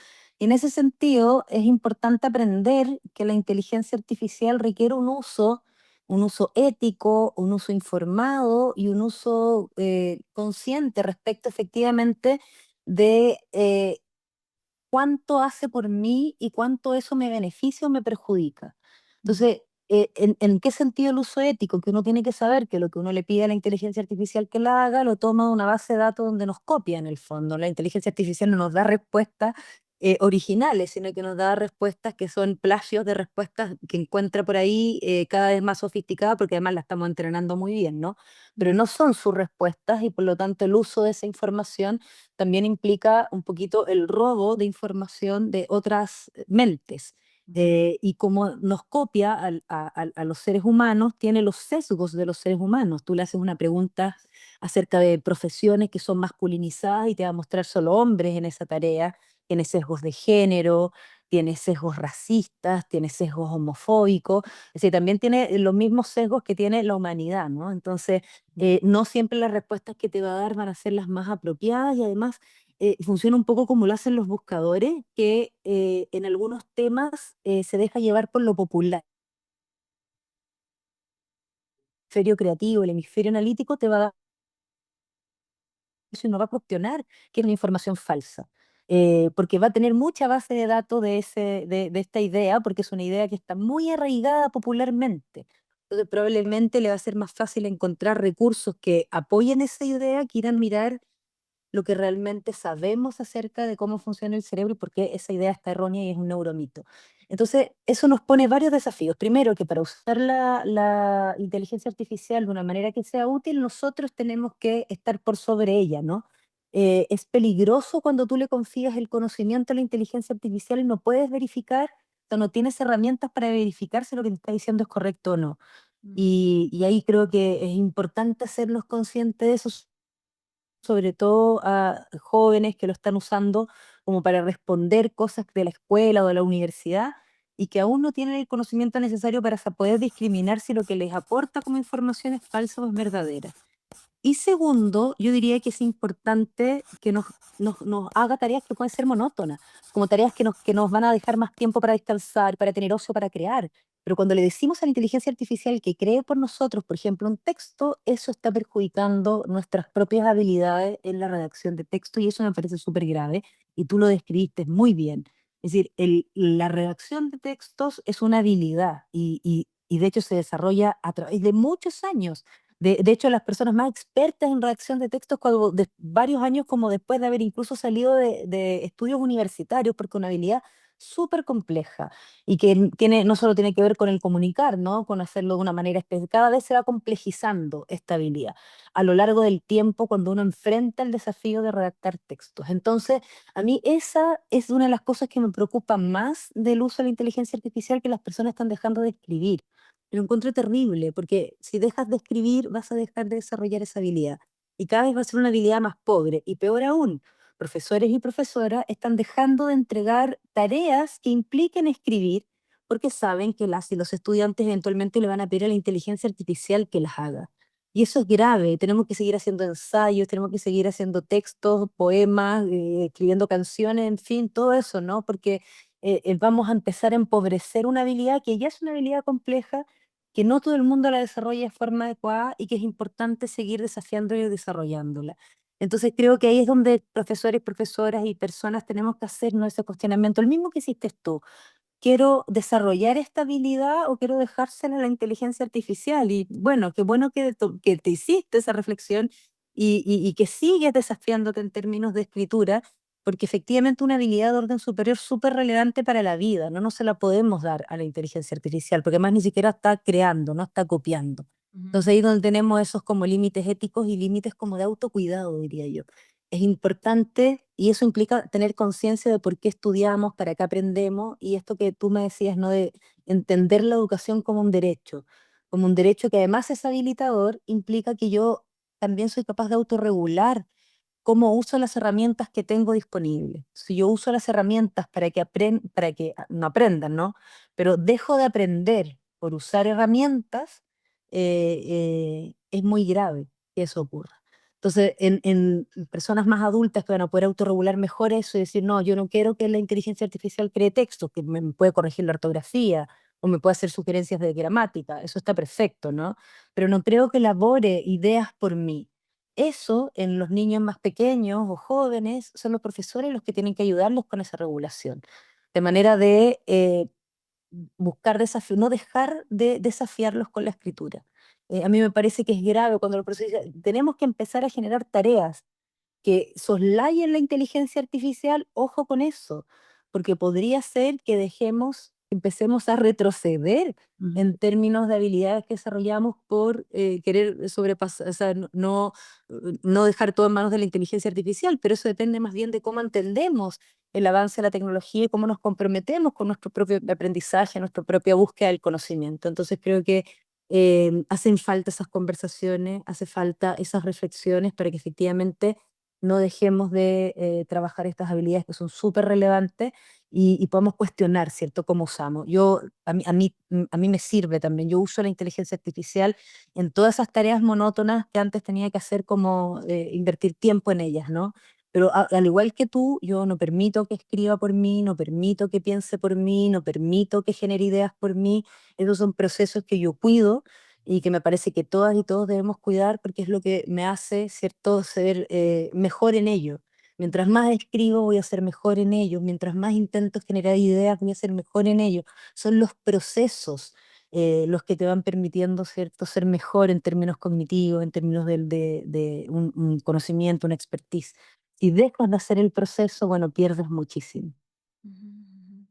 Y en ese sentido es importante aprender que la inteligencia artificial requiere un uso ético, un uso informado y un uso consciente respecto efectivamente de cuánto hace por mí y cuánto eso me beneficia o me perjudica. Entonces, ¿En qué sentido el uso ético? Que uno tiene que saber que lo que uno le pide a la inteligencia artificial que la haga, lo toma de una base de datos donde nos copia en el fondo. La inteligencia artificial no nos da respuestas originales, sino que nos da respuestas que son plagios de respuestas que encuentra por ahí cada vez más sofisticadas, porque además la estamos entrenando muy bien, ¿no? Pero no son sus respuestas y por lo tanto el uso de esa información también implica un poquito el robo de información de otras mentes. Y como nos copia a los seres humanos, tiene los sesgos de los seres humanos. Tú le haces una pregunta acerca de profesiones que son masculinizadas y te va a mostrar solo hombres en esa tarea. Tiene sesgos de género, tiene sesgos racistas, tiene sesgos homofóbicos. Es decir, también tiene los mismos sesgos que tiene la humanidad, ¿no? Entonces, no siempre las respuestas que te va a dar van a ser las más apropiadas y además funciona un poco como lo hacen los buscadores, que en algunos temas se deja llevar por lo popular. El hemisferio creativo, el hemisferio analítico te va a dar eso y no va a cuestionar que es una información falsa. Porque va a tener mucha base de datos de esta idea, porque es una idea que está muy arraigada popularmente. Entonces probablemente le va a ser más fácil encontrar recursos que apoyen esa idea, que ir a mirar lo que realmente sabemos acerca de cómo funciona el cerebro y por qué esa idea está errónea y es un neuromito. Entonces, eso nos pone varios desafíos. Primero, que para usar la inteligencia artificial de una manera que sea útil, nosotros tenemos que estar por sobre ella, ¿no? Es peligroso cuando tú le confías el conocimiento a la inteligencia artificial y no puedes verificar, o sea, no tienes herramientas para verificar si lo que te está diciendo es correcto o no. Y ahí creo que es importante hacernos conscientes de eso, sobre todo a jóvenes que lo están usando como para responder cosas de la escuela o de la universidad y que aún no tienen el conocimiento necesario para poder discriminar si lo que les aporta como información es falsa o es verdadera. Y segundo, yo diría que es importante que nos haga tareas que pueden ser monótonas, como tareas que nos van a dejar más tiempo para descansar, para tener ocio, para crear. Pero cuando le decimos a la inteligencia artificial que cree por nosotros, por ejemplo, un texto, eso está perjudicando nuestras propias habilidades en la redacción de texto y eso me parece súper grave y tú lo describiste muy bien. Es decir, la redacción de textos es una habilidad y de hecho se desarrolla a través de muchos años. De hecho, las personas más expertas en redacción de textos, cuando varios años como después de haber incluso salido de estudios universitarios, porque es una habilidad súper compleja y que no solo tiene que ver con el comunicar, ¿no? Con hacerlo de una manera específica, cada vez se va complejizando esta habilidad a lo largo del tiempo cuando uno enfrenta el desafío de redactar textos. Entonces, a mí esa es una de las cosas que me preocupa más del uso de la inteligencia artificial, que las personas están dejando de escribir. Lo encuentro terrible, porque si dejas de escribir, vas a dejar de desarrollar esa habilidad. Y cada vez va a ser una habilidad más pobre. Y peor aún, profesores y profesoras están dejando de entregar tareas que impliquen escribir, porque saben que las y los estudiantes eventualmente le van a pedir a la inteligencia artificial que las haga. Y eso es grave. Tenemos que seguir haciendo ensayos, tenemos que seguir haciendo textos, poemas, escribiendo canciones, en fin, todo eso, ¿no? Porque vamos a empezar a empobrecer una habilidad que ya es una habilidad compleja, que no todo el mundo la desarrolla de forma adecuada y que es importante seguir desafiándola y desarrollándola. Entonces creo que ahí es donde profesores, profesoras y personas tenemos que hacernos ese cuestionamiento, el mismo que hiciste tú. ¿Quiero desarrollar esta habilidad o quiero dejársela a la inteligencia artificial? Y bueno, qué bueno que te hiciste esa reflexión y que sigues desafiándote en términos de escritura, porque efectivamente una habilidad de orden superior súper relevante para la vida, no se la podemos dar a la inteligencia artificial, porque además ni siquiera está creando, no está copiando. Entonces ahí es donde tenemos esos como límites éticos y límites como de autocuidado, diría yo. Es importante y eso implica tener conciencia de por qué estudiamos, para qué aprendemos y esto que tú me decías, ¿no? De entender la educación como un derecho que además es habilitador, implica que yo también soy capaz de autorregular cómo uso las herramientas que tengo disponibles. Si yo uso las herramientas para que no aprendan, ¿no? Pero dejo de aprender por usar herramientas, es muy grave que eso ocurra. Entonces, en personas más adultas que van a poder autorregular mejor eso y decir, no, yo no quiero que la inteligencia artificial cree textos, que me puede corregir la ortografía o me puede hacer sugerencias de gramática, eso está perfecto, ¿no? Pero no creo que elabore ideas por mí. Eso en los niños más pequeños o jóvenes son los profesores los que tienen que ayudarlos con esa regulación, de manera de buscar desafío, no dejar de desafiarlos con la escritura. A mí me parece que es grave cuando los profesores dicen, tenemos que empezar a generar tareas que soslayen la inteligencia artificial, ojo con eso, porque podría ser que empecemos a retroceder Ujú. en términos de habilidades que desarrollamos por querer sobrepasar, o sea, no dejar todo en manos de la inteligencia artificial, pero eso depende más bien de cómo entendemos el avance de la tecnología y cómo nos comprometemos con nuestro propio aprendizaje, nuestra propia búsqueda del conocimiento. Entonces creo que hacen falta esas conversaciones, hace falta esas reflexiones para que efectivamente no dejemos de trabajar estas habilidades que son súper relevantes y podamos cuestionar, ¿cierto?, cómo usamos. A mí me sirve también. Yo uso la inteligencia artificial en todas esas tareas monótonas que antes tenía que hacer, como invertir tiempo en ellas, ¿no? Pero al igual que tú, yo no permito que escriba por mí, no permito que piense por mí, no permito que genere ideas por mí. Esos son procesos que yo cuido y que me parece que todas y todos debemos cuidar porque es lo que me hace, ¿cierto?, ser mejor en ello. Mientras más escribo, voy a ser mejor en ello. Mientras más intento generar ideas, voy a ser mejor en ello. Son los procesos los que te van permitiendo, ¿cierto?, ser mejor en términos cognitivos, en términos de un conocimiento, una expertise. Si dejas de hacer el proceso, bueno, pierdes muchísimo. Ujú.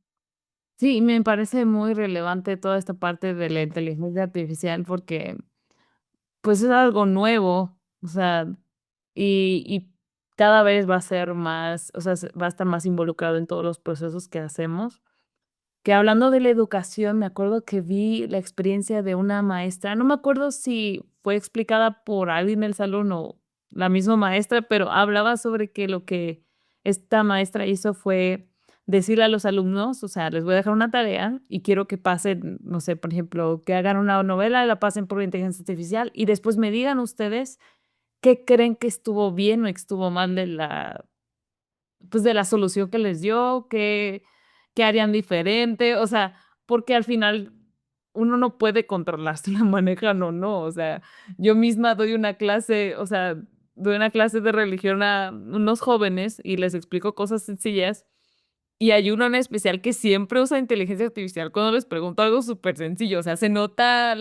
Sí, me parece muy relevante toda esta parte de la inteligencia artificial porque, pues, es algo nuevo, o sea, y cada vez va a ser más, o sea, va a estar más involucrado en todos los procesos que hacemos. Que hablando de la educación, me acuerdo que vi la experiencia de una maestra, no me acuerdo si fue explicada por alguien en el salón o la misma maestra, pero hablaba sobre que lo que esta maestra hizo fue decirle a los alumnos, o sea, les voy a dejar una tarea y quiero que pasen, no sé, por ejemplo, que hagan una novela y la pasen por inteligencia artificial y después me digan ustedes qué creen que estuvo bien o estuvo mal de la, pues, de la solución que les dio, qué harían diferente, o sea, porque al final uno no puede controlar si la manejan o no, o sea, yo misma doy una clase, o sea, doy una clase de religión a unos jóvenes y les explico cosas sencillas, y hay uno en especial que siempre usa inteligencia artificial cuando les pregunto algo súper sencillo, o sea, se nota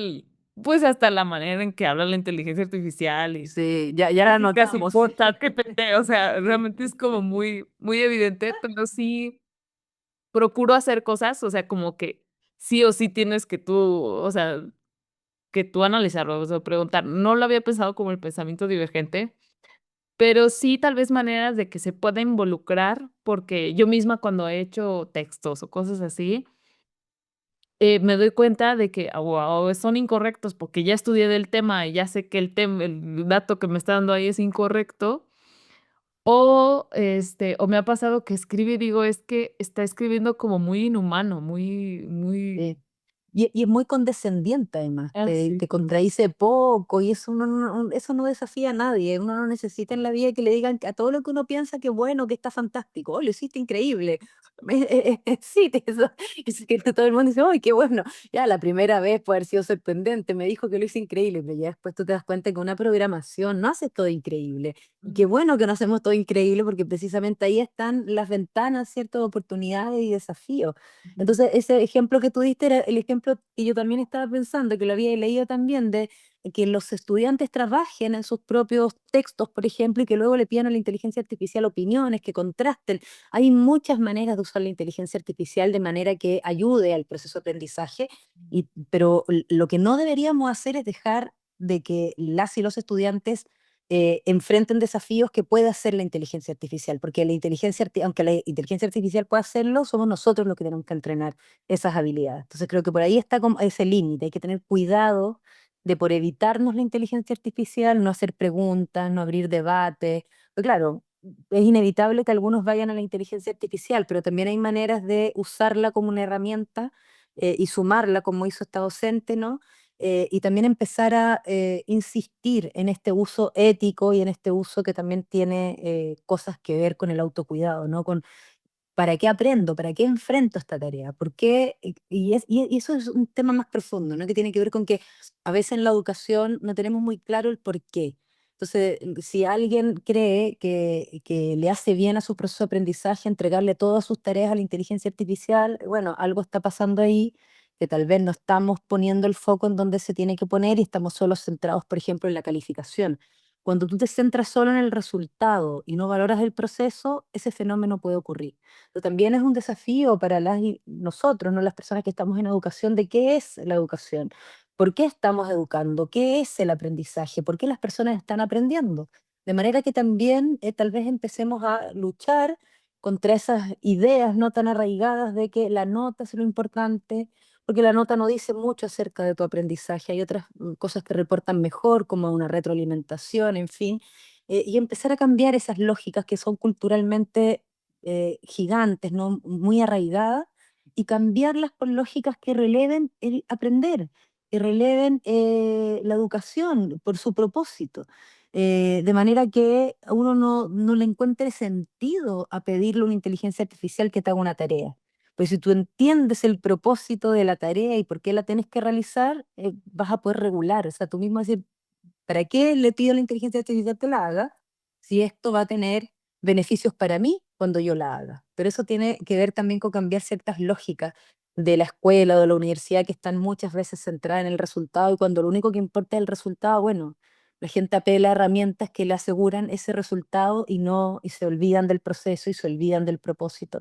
pues, hasta la manera en que habla la inteligencia artificial y Sí, ya la casi notamos. por ChatGPT, o sea, realmente es como muy muy evidente, pero sí procuro hacer cosas, o sea, como que sí o sí tienes que tú, o sea, que tú analizarlo, o sea, preguntar. No lo había pensado como el pensamiento divergente, pero sí, tal vez maneras de que se pueda involucrar, porque yo misma cuando he hecho textos o cosas así, me doy cuenta de que o son incorrectos porque ya estudié del tema y ya sé que el dato que me está dando ahí es incorrecto. O me ha pasado que escribe y digo: "Es que está escribiendo como muy inhumano, muy". Sí. Y es muy condescendiente además, Ah, te sí. contradice poco y eso no desafía a nadie. Uno no necesita en la vida que le digan a todo lo que uno piensa que bueno, que está fantástico, oh, lo hiciste increíble. Sí, es que todo el mundo dice, ¡ay, qué bueno! Ya la primera vez puede haber sido sorprendente, me dijo que lo hice increíble, pero ya después tú te das cuenta que una programación no hace todo increíble. Y qué Mm, bueno que no hacemos todo increíble porque precisamente ahí están las ventanas, ¿cierto?, de oportunidades y desafíos. ujú, Entonces, ese ejemplo que tú diste era el ejemplo que yo también estaba pensando, que lo había leído también, de que los estudiantes trabajen en sus propios textos, por ejemplo, y que luego le pidan a la inteligencia artificial opiniones, que contrasten. Hay muchas maneras de usar la inteligencia artificial de manera que ayude al proceso de aprendizaje, pero lo que no deberíamos hacer es dejar de que las y los estudiantes enfrenten desafíos que puede hacer la inteligencia artificial, porque aunque la inteligencia artificial pueda hacerlo, somos nosotros los que tenemos que entrenar esas habilidades. Entonces creo que por ahí está como ese límite, hay que tener cuidado de por evitarnos la inteligencia artificial, no hacer preguntas, no abrir debates. Pues claro, es inevitable que algunos vayan a la inteligencia artificial, pero también hay maneras de usarla como una herramienta y sumarla, como hizo esta docente, ¿no? Y también empezar a insistir en este uso ético y en este uso que también tiene cosas que ver con el autocuidado, ¿no? Con ¿para qué aprendo? ¿Para qué enfrento esta tarea? ¿Por qué? Y eso es un tema más profundo, ¿no? Que tiene que ver con que a veces en la educación no tenemos muy claro el por qué. Entonces, si alguien cree que le hace bien a su proceso de aprendizaje entregarle todas sus tareas a la inteligencia artificial, bueno, algo está pasando ahí, que tal vez no estamos poniendo el foco en donde se tiene que poner y estamos solo centrados, por ejemplo, en la calificación. Cuando tú te centras solo en el resultado y no valoras el proceso, ese fenómeno puede ocurrir. Pero también es un desafío para nosotros, ¿no? Las personas que estamos en educación, de qué es la educación. ¿Por qué estamos educando? ¿Qué es el aprendizaje? ¿Por qué las personas están aprendiendo? De manera que también tal vez empecemos a luchar contra esas ideas no tan arraigadas de que la nota es lo importante, porque la nota no dice mucho acerca de tu aprendizaje. Hay otras cosas que reportan mejor, como una retroalimentación, en fin, y empezar a cambiar esas lógicas que son culturalmente gigantes, ¿no? Muy arraigadas, y cambiarlas por lógicas que releven el aprender, que releven la educación por su propósito, de manera que a uno no le encuentre sentido a pedirle a una inteligencia artificial que te haga una tarea. Pues si tú entiendes el propósito de la tarea y por qué la tienes que realizar, vas a poder regular. O sea, tú mismo decir, ¿para qué le pido a la inteligencia artificial que la haga si esto va a tener beneficios para mí cuando yo la haga? Pero eso tiene que ver también con cambiar ciertas lógicas de la escuela o de la universidad que están muchas veces centradas en el resultado, y cuando lo único que importa es el resultado, bueno, la gente apela a herramientas que le aseguran ese resultado y se olvidan del proceso y se olvidan del propósito.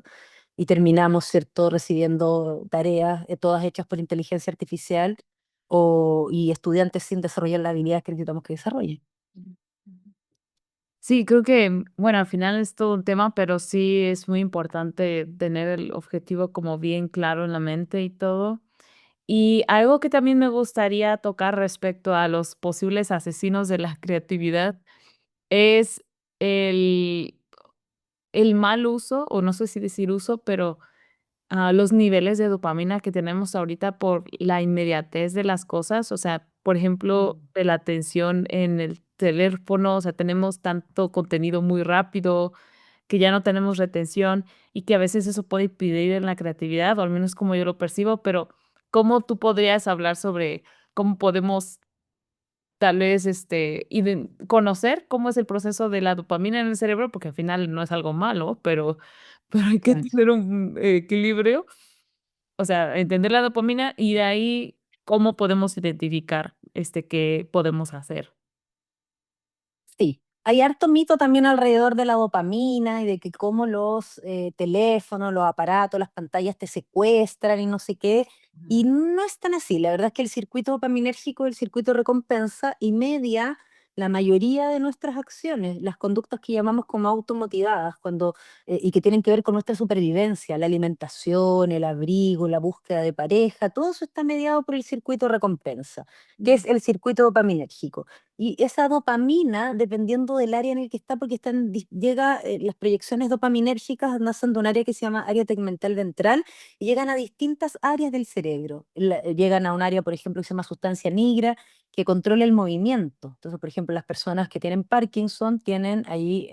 Y terminamos, ¿cierto?, recibiendo tareas todas hechas por inteligencia artificial y estudiantes sin desarrollar las habilidades que necesitamos que desarrollen. Sí, creo que, bueno, al final es todo un tema, pero sí es muy importante tener el objetivo como bien claro en la mente y todo. Y algo que también me gustaría tocar respecto a los posibles asesinos de la creatividad es el el mal uso, o no sé si decir uso, pero los niveles de dopamina que tenemos ahorita por la inmediatez de las cosas, o sea, por ejemplo, de la atención en el teléfono, o sea, tenemos tanto contenido muy rápido que ya no tenemos retención y que a veces eso puede impedir en la creatividad, o al menos como yo lo percibo, pero ¿cómo tú podrías hablar sobre cómo podemos tal vez, conocer cómo es el proceso de la dopamina en el cerebro? Porque al final no es algo malo, pero pero hay que Claro. tener un equilibrio, o sea, entender la dopamina y de ahí, ¿cómo podemos identificar, qué podemos hacer? Sí, hay harto mito también alrededor de la dopamina y de que cómo los teléfonos, los aparatos, las pantallas te secuestran y no sé qué. Y no es tan así. La verdad es que el circuito dopaminérgico, el circuito de recompensa, y media la mayoría de nuestras acciones, las conductas que llamamos como automotivadas, y que tienen que ver con nuestra supervivencia, la alimentación, el abrigo, la búsqueda de pareja, todo eso está mediado por el circuito de recompensa, que es el circuito dopaminérgico. Y esa dopamina, dependiendo del área en el que está, porque las proyecciones dopaminérgicas nacen de un área que se llama área tegmental ventral y llegan a distintas áreas del cerebro. Llegan a un área, por ejemplo, que se llama sustancia nigra, que controla el movimiento. Entonces, por ejemplo, las personas que tienen Parkinson tienen ahí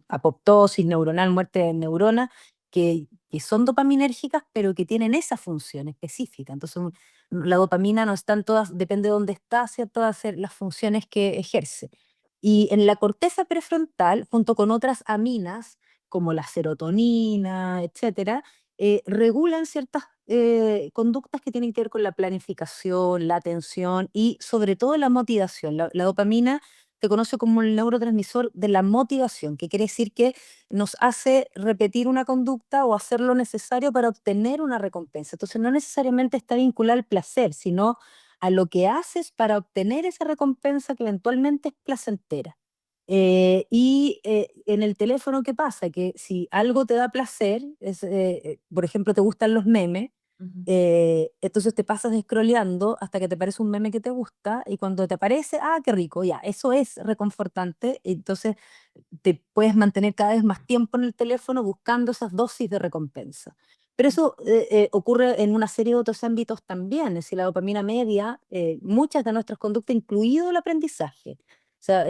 apoptosis neuronal, muerte de neuronas, que son dopaminérgicas, pero que tienen esa función específica. Entonces, la dopamina no está en todas, depende de dónde está, ¿cierto?, de hacer las funciones que ejerce. Y en la corteza prefrontal, junto con otras aminas, como la serotonina, etcétera, regulan ciertas conductas que tienen que ver con la planificación, la atención y sobre todo la motivación. La dopamina se conoce como el neurotransmisor de la motivación, que quiere decir que nos hace repetir una conducta o hacer lo necesario para obtener una recompensa. Entonces, no necesariamente está vinculada al placer, sino a lo que haces para obtener esa recompensa que eventualmente es placentera. En el teléfono, ¿qué pasa? Que si algo te da placer, por ejemplo, te gustan los memes, Ujú. entonces te pasas scrolleando hasta que te aparece un meme que te gusta, y cuando te aparece, ah, qué rico, ya, eso es reconfortante. Entonces te puedes mantener cada vez más tiempo en el teléfono buscando esas dosis de recompensa. Pero eso ocurre en una serie de otros ámbitos también. Es decir, la dopamina media, muchas de nuestras conductas, incluido el aprendizaje. O sea,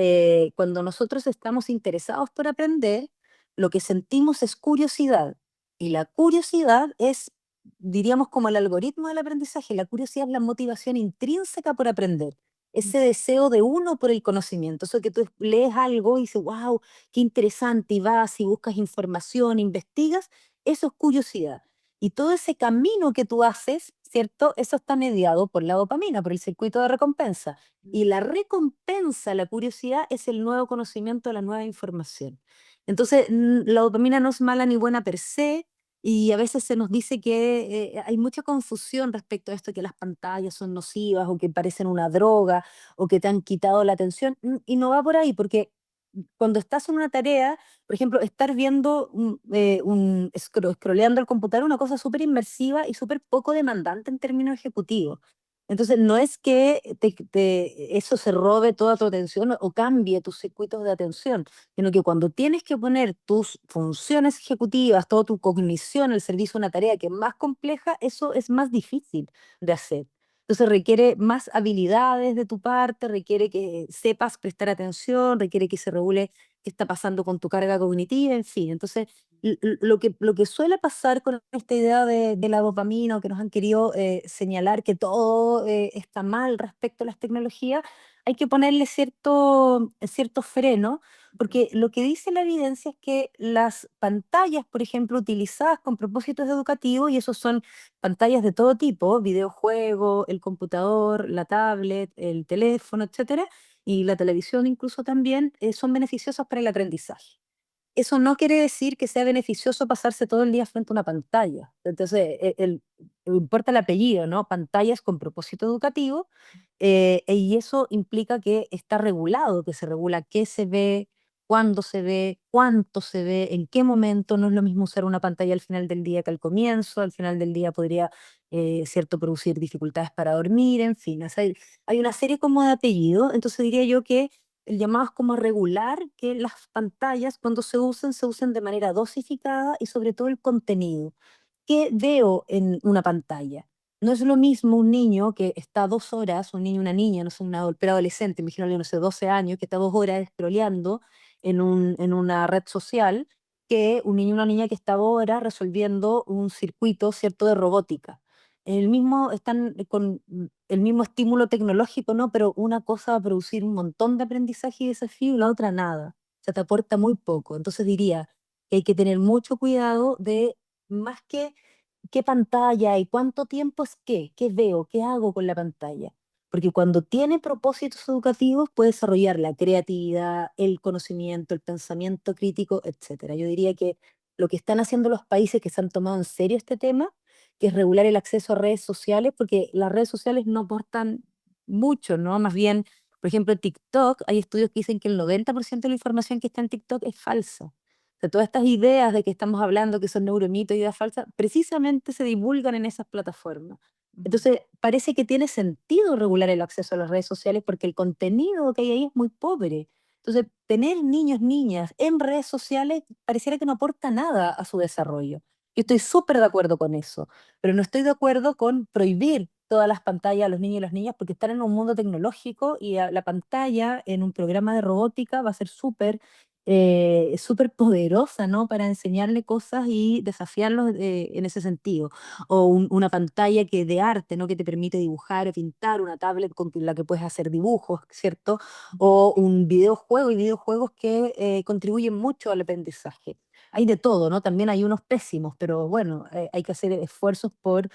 cuando nosotros estamos interesados por aprender, lo que sentimos es curiosidad. Y la curiosidad es, diríamos, como el algoritmo del aprendizaje. La curiosidad es la motivación intrínseca por aprender. ese deseo de uno por el conocimiento, eso que tú lees algo y dices, wow, qué interesante, y vas y buscas información, investigas, eso es curiosidad. Y todo ese camino que tú haces, ¿cierto? Eso está mediado por la dopamina, por el circuito de recompensa. Y la recompensa, la curiosidad, es el nuevo conocimiento, la nueva información. Entonces, la dopamina no es mala ni buena per se, y a veces se nos dice que hay mucha confusión respecto a esto, que las pantallas son nocivas o que parecen una droga o que te han quitado la atención, y no va por ahí, porque cuando estás en una tarea, por ejemplo, estar viendo, scrolleando el computador, una cosa súper inmersiva y súper poco demandante en términos ejecutivos. Entonces, no es que eso se robe toda tu atención o cambie tus circuitos de atención, sino que cuando tienes que poner tus funciones ejecutivas, toda tu cognición al servicio de una tarea que es más compleja, eso es más difícil de hacer. Entonces requiere más habilidades de tu parte, requiere que sepas prestar atención, requiere que se regule qué está pasando con tu carga cognitiva, en fin. Entonces, lo que suele pasar con esta idea de la dopamina, o que nos han querido señalar que todo está mal respecto a las tecnologías, hay que ponerle cierto freno, porque lo que dice la evidencia es que las pantallas, por ejemplo, utilizadas con propósitos educativos, y esos son pantallas de todo tipo, videojuegos, el computador, la tablet, el teléfono, etcétera, y la televisión incluso también, son beneficiosas para el aprendizaje. Eso no quiere decir que sea beneficioso pasarse todo el día frente a una pantalla. Entonces, importa el apellido, ¿no? Pantallas con propósito educativo, y eso implica que está regulado, que se regula qué se ve, cuándo se ve, cuánto se ve, en qué momento. No es lo mismo usar una pantalla al final del día que al comienzo. Al final del día podría, cierto, producir dificultades para dormir, en fin. O sea, hay una serie como de apellidos. Entonces diría yo que el llamado es como a regular que las pantallas, cuando se usen de manera dosificada, y sobre todo el contenido. ¿Qué veo en una pantalla? No es lo mismo un niño que está 2 horas, un niño, una niña, no sé, una preadolescente, imagínate, no sé, 12 años, que está 2 horas scrolleando en una red social, que un niño, una niña que está 2 horas resolviendo un circuito, ¿cierto?, de robótica. Están con el mismo estímulo tecnológico, ¿no? Pero una cosa va a producir un montón de aprendizaje y desafío, y la otra nada. O sea, te aporta muy poco. Entonces diría que hay que tener mucho cuidado de, más que qué pantalla y cuánto tiempo, es qué veo, qué hago con la pantalla. Porque cuando tiene propósitos educativos puede desarrollar la creatividad, el conocimiento, el pensamiento crítico, etcétera. Yo diría que lo que están haciendo los países que se han tomado en serio este tema, que es regular el acceso a redes sociales, porque las redes sociales no aportan mucho, ¿no? Más bien, por ejemplo, en TikTok, hay estudios que dicen que el 90% de la información que está en TikTok es falsa. O sea, todas estas ideas de que estamos hablando, que son neuromitos, ideas falsas, precisamente se divulgan en esas plataformas. Entonces, parece que tiene sentido regular el acceso a las redes sociales porque el contenido que hay ahí es muy pobre. Entonces, tener niños, niñas en redes sociales pareciera que no aporta nada a su desarrollo. Yo estoy súper de acuerdo con eso, pero no estoy de acuerdo con prohibir todas las pantallas a los niños y las niñas, porque están en un mundo tecnológico, y la pantalla en un programa de robótica va a ser súper poderosa, ¿no? Para enseñarle cosas y desafiarlos en ese sentido. O una pantalla que de arte, ¿no? Que te permite dibujar o pintar, una tablet con la que puedes hacer dibujos, ¿cierto? O un videojuego, y videojuegos que contribuyen mucho al aprendizaje. Hay de todo, ¿no? También hay unos pésimos, pero bueno, hay que hacer esfuerzos por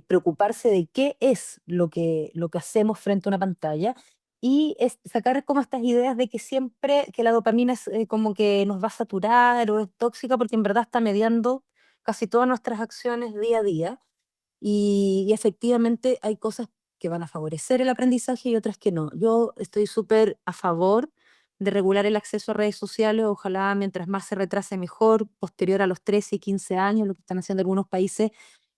preocuparse de qué es lo que hacemos frente a una pantalla, y sacar como estas ideas de que siempre que la dopamina es como que nos va a saturar o es tóxica, porque en verdad está mediando casi todas nuestras acciones día a día. Y efectivamente hay cosas que van a favorecer el aprendizaje y otras que no. Yo estoy súper a favor de regular el acceso a redes sociales, ojalá mientras más se retrase mejor, posterior a los 13 y 15 años, lo que están haciendo algunos países.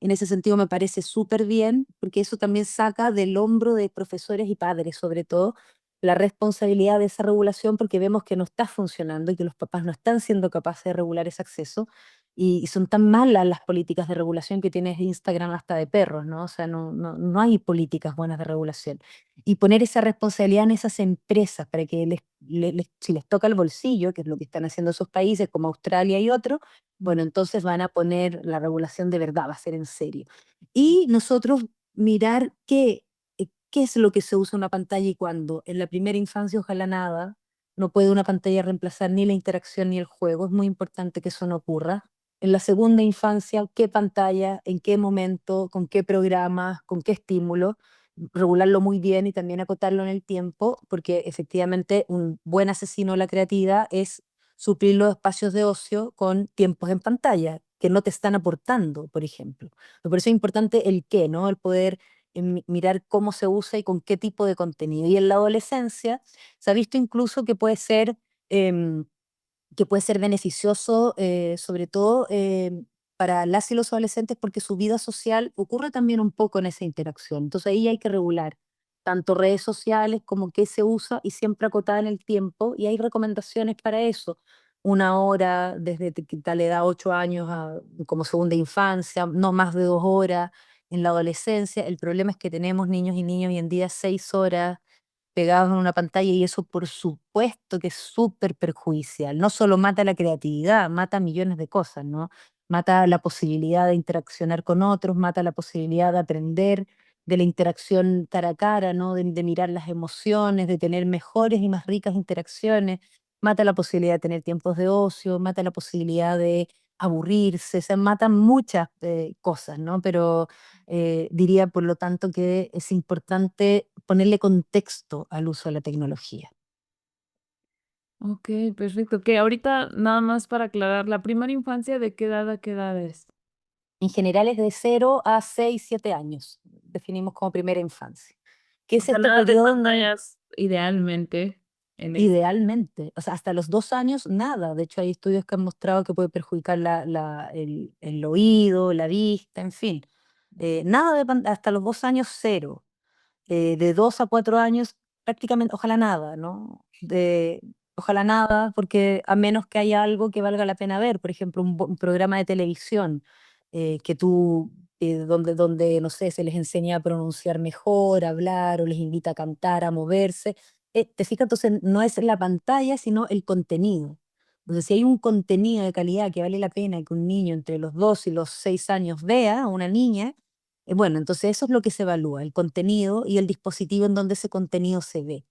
En ese sentido me parece súper bien, porque eso también saca del hombro de profesores y padres, sobre todo, la responsabilidad de esa regulación, porque vemos que no está funcionando y que los papás no están siendo capaces de regular ese acceso. Y son tan malas las políticas de regulación que tienes Instagram hasta de perros, ¿no? O sea, no hay políticas buenas de regulación. Y poner esa responsabilidad en esas empresas para que si les toca el bolsillo, que es lo que están haciendo esos países como Australia y otros, bueno, entonces van a poner la regulación de verdad, va a ser en serio. Y nosotros mirar ¿Qué es lo que se usa una pantalla y cuándo? En la primera infancia, ojalá nada. No puede una pantalla reemplazar ni la interacción ni el juego. Es muy importante que eso no ocurra. En la segunda infancia, ¿qué pantalla? ¿En qué momento? ¿Con qué programas? ¿Con qué estímulo? Regularlo muy bien y también acotarlo en el tiempo, porque efectivamente un buen asesino de la creatividad es suplir los espacios de ocio con tiempos en pantalla que no te están aportando, por ejemplo. Por eso es importante el qué, ¿no? El poder mirar cómo se usa y con qué tipo de contenido. Y en la adolescencia se ha visto incluso em, que puede ser beneficioso, sobre todo para las y los adolescentes, porque su vida social ocurre también un poco en esa interacción. Entonces ahí hay que regular tanto redes sociales como qué se usa y siempre acotada en el tiempo. Y hay recomendaciones para eso. Una hora desde tal edad, 8 años, como segunda infancia, no más de 2 horas en la adolescencia. El problema es que tenemos niños y niñas hoy en día 6 horas pegados en una pantalla y eso por supuesto que es súper perjudicial. No solo mata la creatividad, mata millones de cosas, ¿no? Mata la posibilidad de interaccionar con otros, mata la posibilidad de aprender de la interacción cara a cara, ¿no? De mirar las emociones, de tener mejores y más ricas interacciones, mata la posibilidad de tener tiempos de ocio, mata la posibilidad de aburrirse, se matan muchas cosas, ¿no? Pero diría, por lo tanto, que es importante ponerle contexto al uso de la tecnología. Ok, perfecto. Que ahorita, nada más para aclarar, ¿la primera infancia de qué edad a qué edad es? En general es de 0 a 6, 7 años, definimos como primera infancia. ¿Qué O es sea, este nada de periodo? pantallas idealmente en Idealmente, o sea, hasta los 2 años, nada. De hecho, hay estudios que han mostrado que puede perjudicar el oído, la vista, en fin. Nada hasta los 2 años, cero. De 2 a 4 años, prácticamente, ojalá nada, ¿no? Ojalá nada, porque a menos que haya algo que valga la pena ver, por ejemplo, un programa de televisión que tú, donde, no sé, se les enseña a pronunciar mejor, a hablar, o les invita a cantar, a moverse. ¿Te fijas? Entonces, no es la pantalla, sino el contenido. Entonces, si hay un contenido de calidad que vale la pena que un niño entre los 2 y los 6 años vea, a una niña, bueno, entonces eso es lo que se evalúa, el contenido y el dispositivo en donde ese contenido se ve.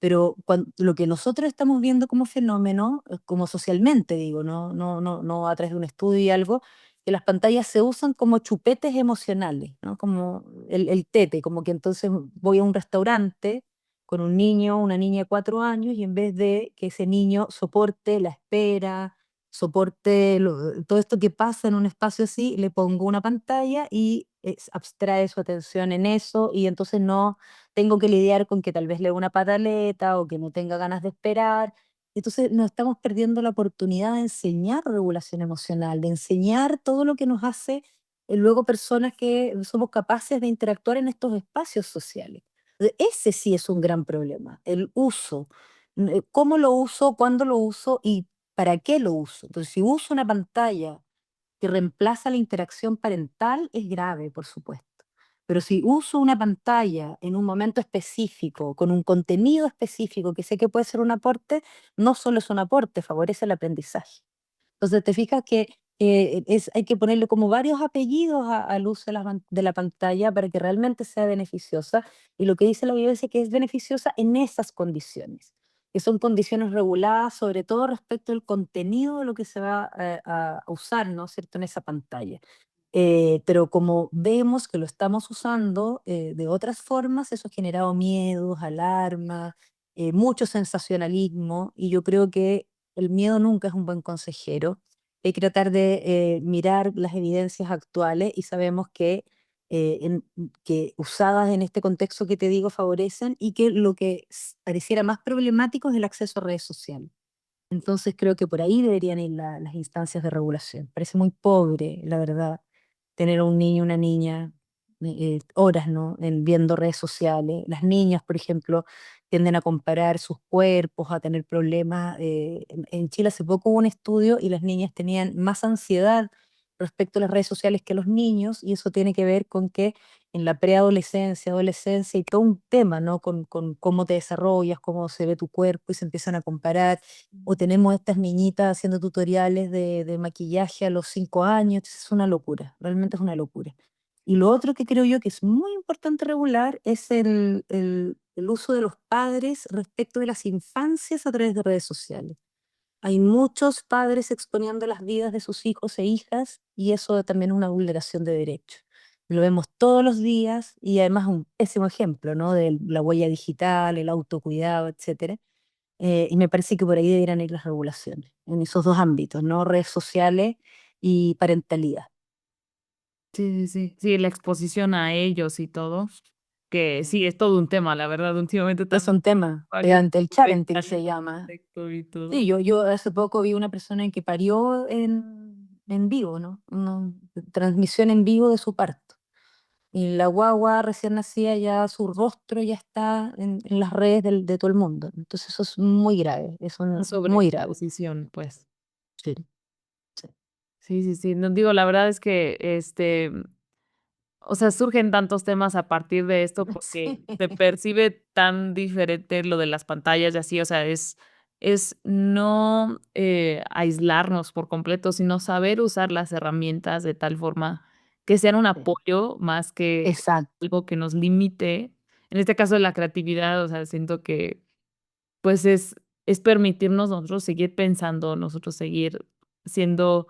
Pero lo que nosotros estamos viendo como fenómeno, como socialmente digo, no a través de un estudio y algo, que las pantallas se usan como chupetes emocionales, ¿no? Como el tete, como que entonces voy a un restaurante con un niño, una niña de 4 años, y en vez de que ese niño soporte la espera, soporte todo esto que pasa en un espacio así, le pongo una pantalla y abstrae su atención en eso, y entonces no tengo que lidiar con que tal vez le dé una pataleta o que no tenga ganas de esperar. Entonces nos estamos perdiendo la oportunidad de enseñar regulación emocional, de enseñar todo lo que nos hace luego personas que somos capaces de interactuar en estos espacios sociales. Ese sí es un gran problema, el uso. ¿Cómo lo uso? ¿Cuándo lo uso? ¿Y para qué lo uso? Entonces, si uso una pantalla que reemplaza la interacción parental, es grave, por supuesto. Pero si uso una pantalla en un momento específico, con un contenido específico que sé que puede ser un aporte, no solo es un aporte, favorece el aprendizaje. Entonces, te fijas que hay que ponerle como varios apellidos al uso de la pantalla para que realmente sea beneficiosa. Y lo que dice la evidencia es que es beneficiosa en esas condiciones, que son condiciones reguladas, sobre todo respecto al contenido de lo que se va a usar, ¿no es cierto?, en esa pantalla. Pero como vemos que lo estamos usando de otras formas, eso ha generado miedos, alarmas, mucho sensacionalismo, y yo creo que el miedo nunca es un buen consejero. Hay que tratar de mirar las evidencias actuales y sabemos que usadas en este contexto que te digo favorecen, y que lo que pareciera más problemático es el acceso a redes sociales. Entonces creo que por ahí deberían ir las instancias de regulación. Parece muy pobre, la verdad, tener a un niño, una niña, horas, ¿no?, viendo redes sociales. Las niñas, por ejemplo, tienden a comparar sus cuerpos, a tener problemas. En Chile hace poco hubo un estudio y las niñas tenían más ansiedad respecto a las redes sociales que los niños, y eso tiene que ver con que en la preadolescencia, adolescencia, y todo un tema, ¿no?, con cómo te desarrollas, cómo se ve tu cuerpo, y se empiezan a comparar. O tenemos estas niñitas haciendo tutoriales de maquillaje a los 5 años. Es una locura, realmente es una locura. Y lo otro que creo yo que es muy importante regular es el uso de los padres respecto de las infancias a través de redes sociales. Hay muchos padres exponiendo las vidas de sus hijos e hijas y eso también es una vulneración de derechos. Lo vemos todos los días y además un pésimo ejemplo, ¿no? De la huella digital, el autocuidado, etcétera. Y me parece que por ahí deberían ir las regulaciones, en esos dos ámbitos, ¿no? Redes sociales y parentalidad. Sí, sí, sí. Sí, la exposición a ellos y todo, que sí, es todo un tema, la verdad, últimamente Es también un tema, varios ante el parenting se llama. respecto y todo. Sí, yo hace poco vi una persona que parió en vivo, ¿no? Una transmisión en vivo de su parto. Y la guagua recién nacida ya su rostro ya está en las redes de todo el mundo. Entonces eso es muy grave, eso Una es muy grave. sobreexposición, pues. Sí, sí. Sí, sí, sí. No, digo, la verdad es que, o sea, surgen tantos temas a partir de esto porque se percibe tan diferente lo de las pantallas y así, o sea, es no, aislarnos por completo, sino saber usar las herramientas de tal forma que sean un Sí. apoyo más que Exacto. algo que nos limite. En este caso, la creatividad, o sea, siento que, pues, es permitirnos nosotros seguir pensando, nosotros seguir siendo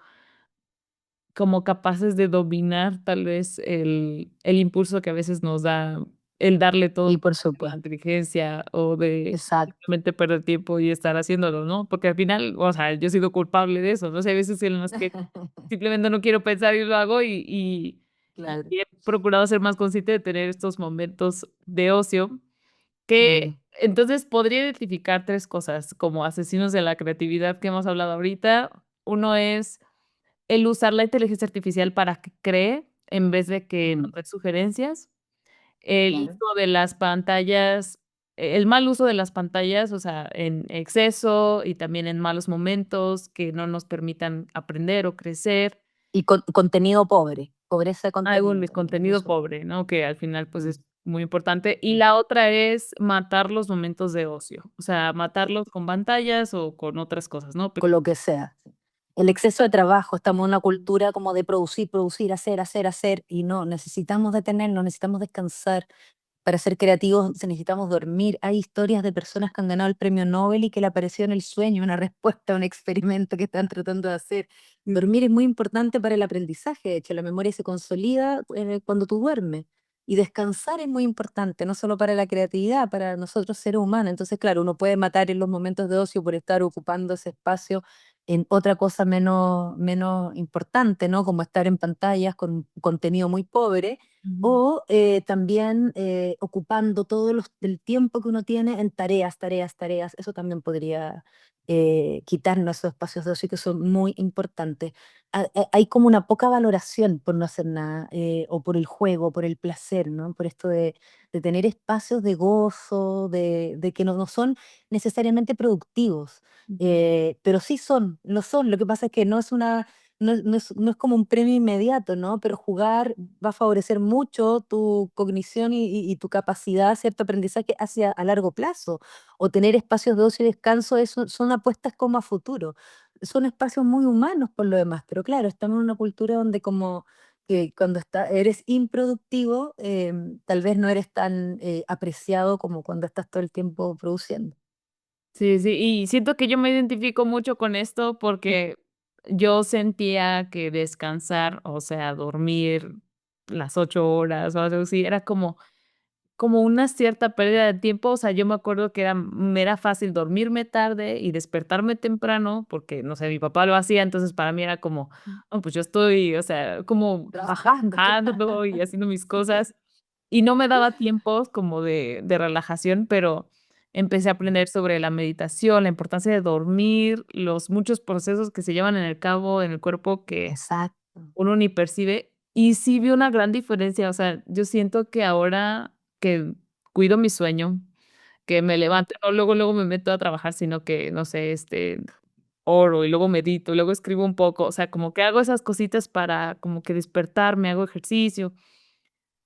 como capaces de dominar tal vez el impulso que a veces nos da el darle todo Y por a la supuesto. inteligencia o de Exacto. simplemente perder tiempo y estar haciéndolo, ¿no? Porque al final, o sea, yo he sido culpable de eso, ¿no? O sea, hay veces en las que simplemente no quiero pensar y lo hago Claro, y he procurado ser más consciente de tener estos momentos de ocio que claro. entonces podría identificar 3 cosas como asesinos de la creatividad que hemos hablado ahorita. Uno es el usar la inteligencia artificial para que cree, en vez de que nos dé sugerencias. El Claro. uso de las pantallas, el mal uso de las pantallas, o sea, en exceso y también en malos momentos que no nos permitan aprender o crecer. Y contenido pobre, pobreza de Hay un contenido también, contenido eso. pobre, ¿no? Que al final, pues, Mm, es muy importante. Y mm. la otra es matar los momentos de ocio, o sea, matarlos con pantallas o con otras cosas, ¿no? Con lo que sea. El exceso de trabajo, estamos en una cultura como de producir, producir, hacer, hacer, hacer, y no, necesitamos detenernos, necesitamos descansar. Para ser creativos necesitamos dormir. Hay historias de personas que han ganado el premio Nobel y que le apareció en el sueño una respuesta a un experimento que están tratando de hacer. Dormir es muy importante para el aprendizaje, de hecho, la memoria se consolida cuando tú duermes. Y descansar es muy importante, no solo para la creatividad, para nosotros seres humanos. Entonces, claro, uno puede matar en los momentos de ocio por estar ocupando ese espacio en otra cosa menos importante, ¿no? Como estar en pantallas con contenido muy pobre Ujú. o también ocupando el tiempo que uno tiene en tareas, tareas, tareas. Eso también podría quitarnos esos espacios de ocio que son muy importantes. Hay como una poca valoración por no hacer nada, o por el juego, por el placer, ¿no? Por esto de tener espacios de gozo, de que no son necesariamente productivos, pero sí son, lo son. Lo que pasa es que no es una no es como un premio inmediato, ¿no? Pero jugar va a favorecer mucho tu cognición y tu capacidad, cierto aprendizaje hacia a largo plazo. O tener espacios de ocio y descanso, eso son apuestas como a futuro. Son espacios muy humanos por lo demás, pero claro, estamos en una cultura donde como que cuando eres improductivo, tal vez no eres tan apreciado como cuando estás todo el tiempo produciendo. Sí, sí, y siento que yo me identifico mucho con esto porque yo sentía que descansar, o sea, dormir las 8 horas o algo así, era como una cierta pérdida de tiempo, o sea, yo me acuerdo que me era fácil dormirme tarde y despertarme temprano, porque, no sé, mi papá lo hacía, entonces para mí era como, oh, pues yo estoy, o sea, como Trabajando, trabajando y haciendo mis cosas, y no me daba tiempos como de relajación, pero empecé a aprender sobre la meditación, la importancia de dormir, los muchos procesos que se llevan en el cabo en el cuerpo que Exacto. uno ni percibe, y sí vi una gran diferencia, o sea, yo siento que ahora que cuido mi sueño, que me levanto, no luego, luego me meto a trabajar, sino que, no sé, oro y luego medito, y luego escribo un poco, o sea, como que hago esas cositas para como que despertarme, hago ejercicio. O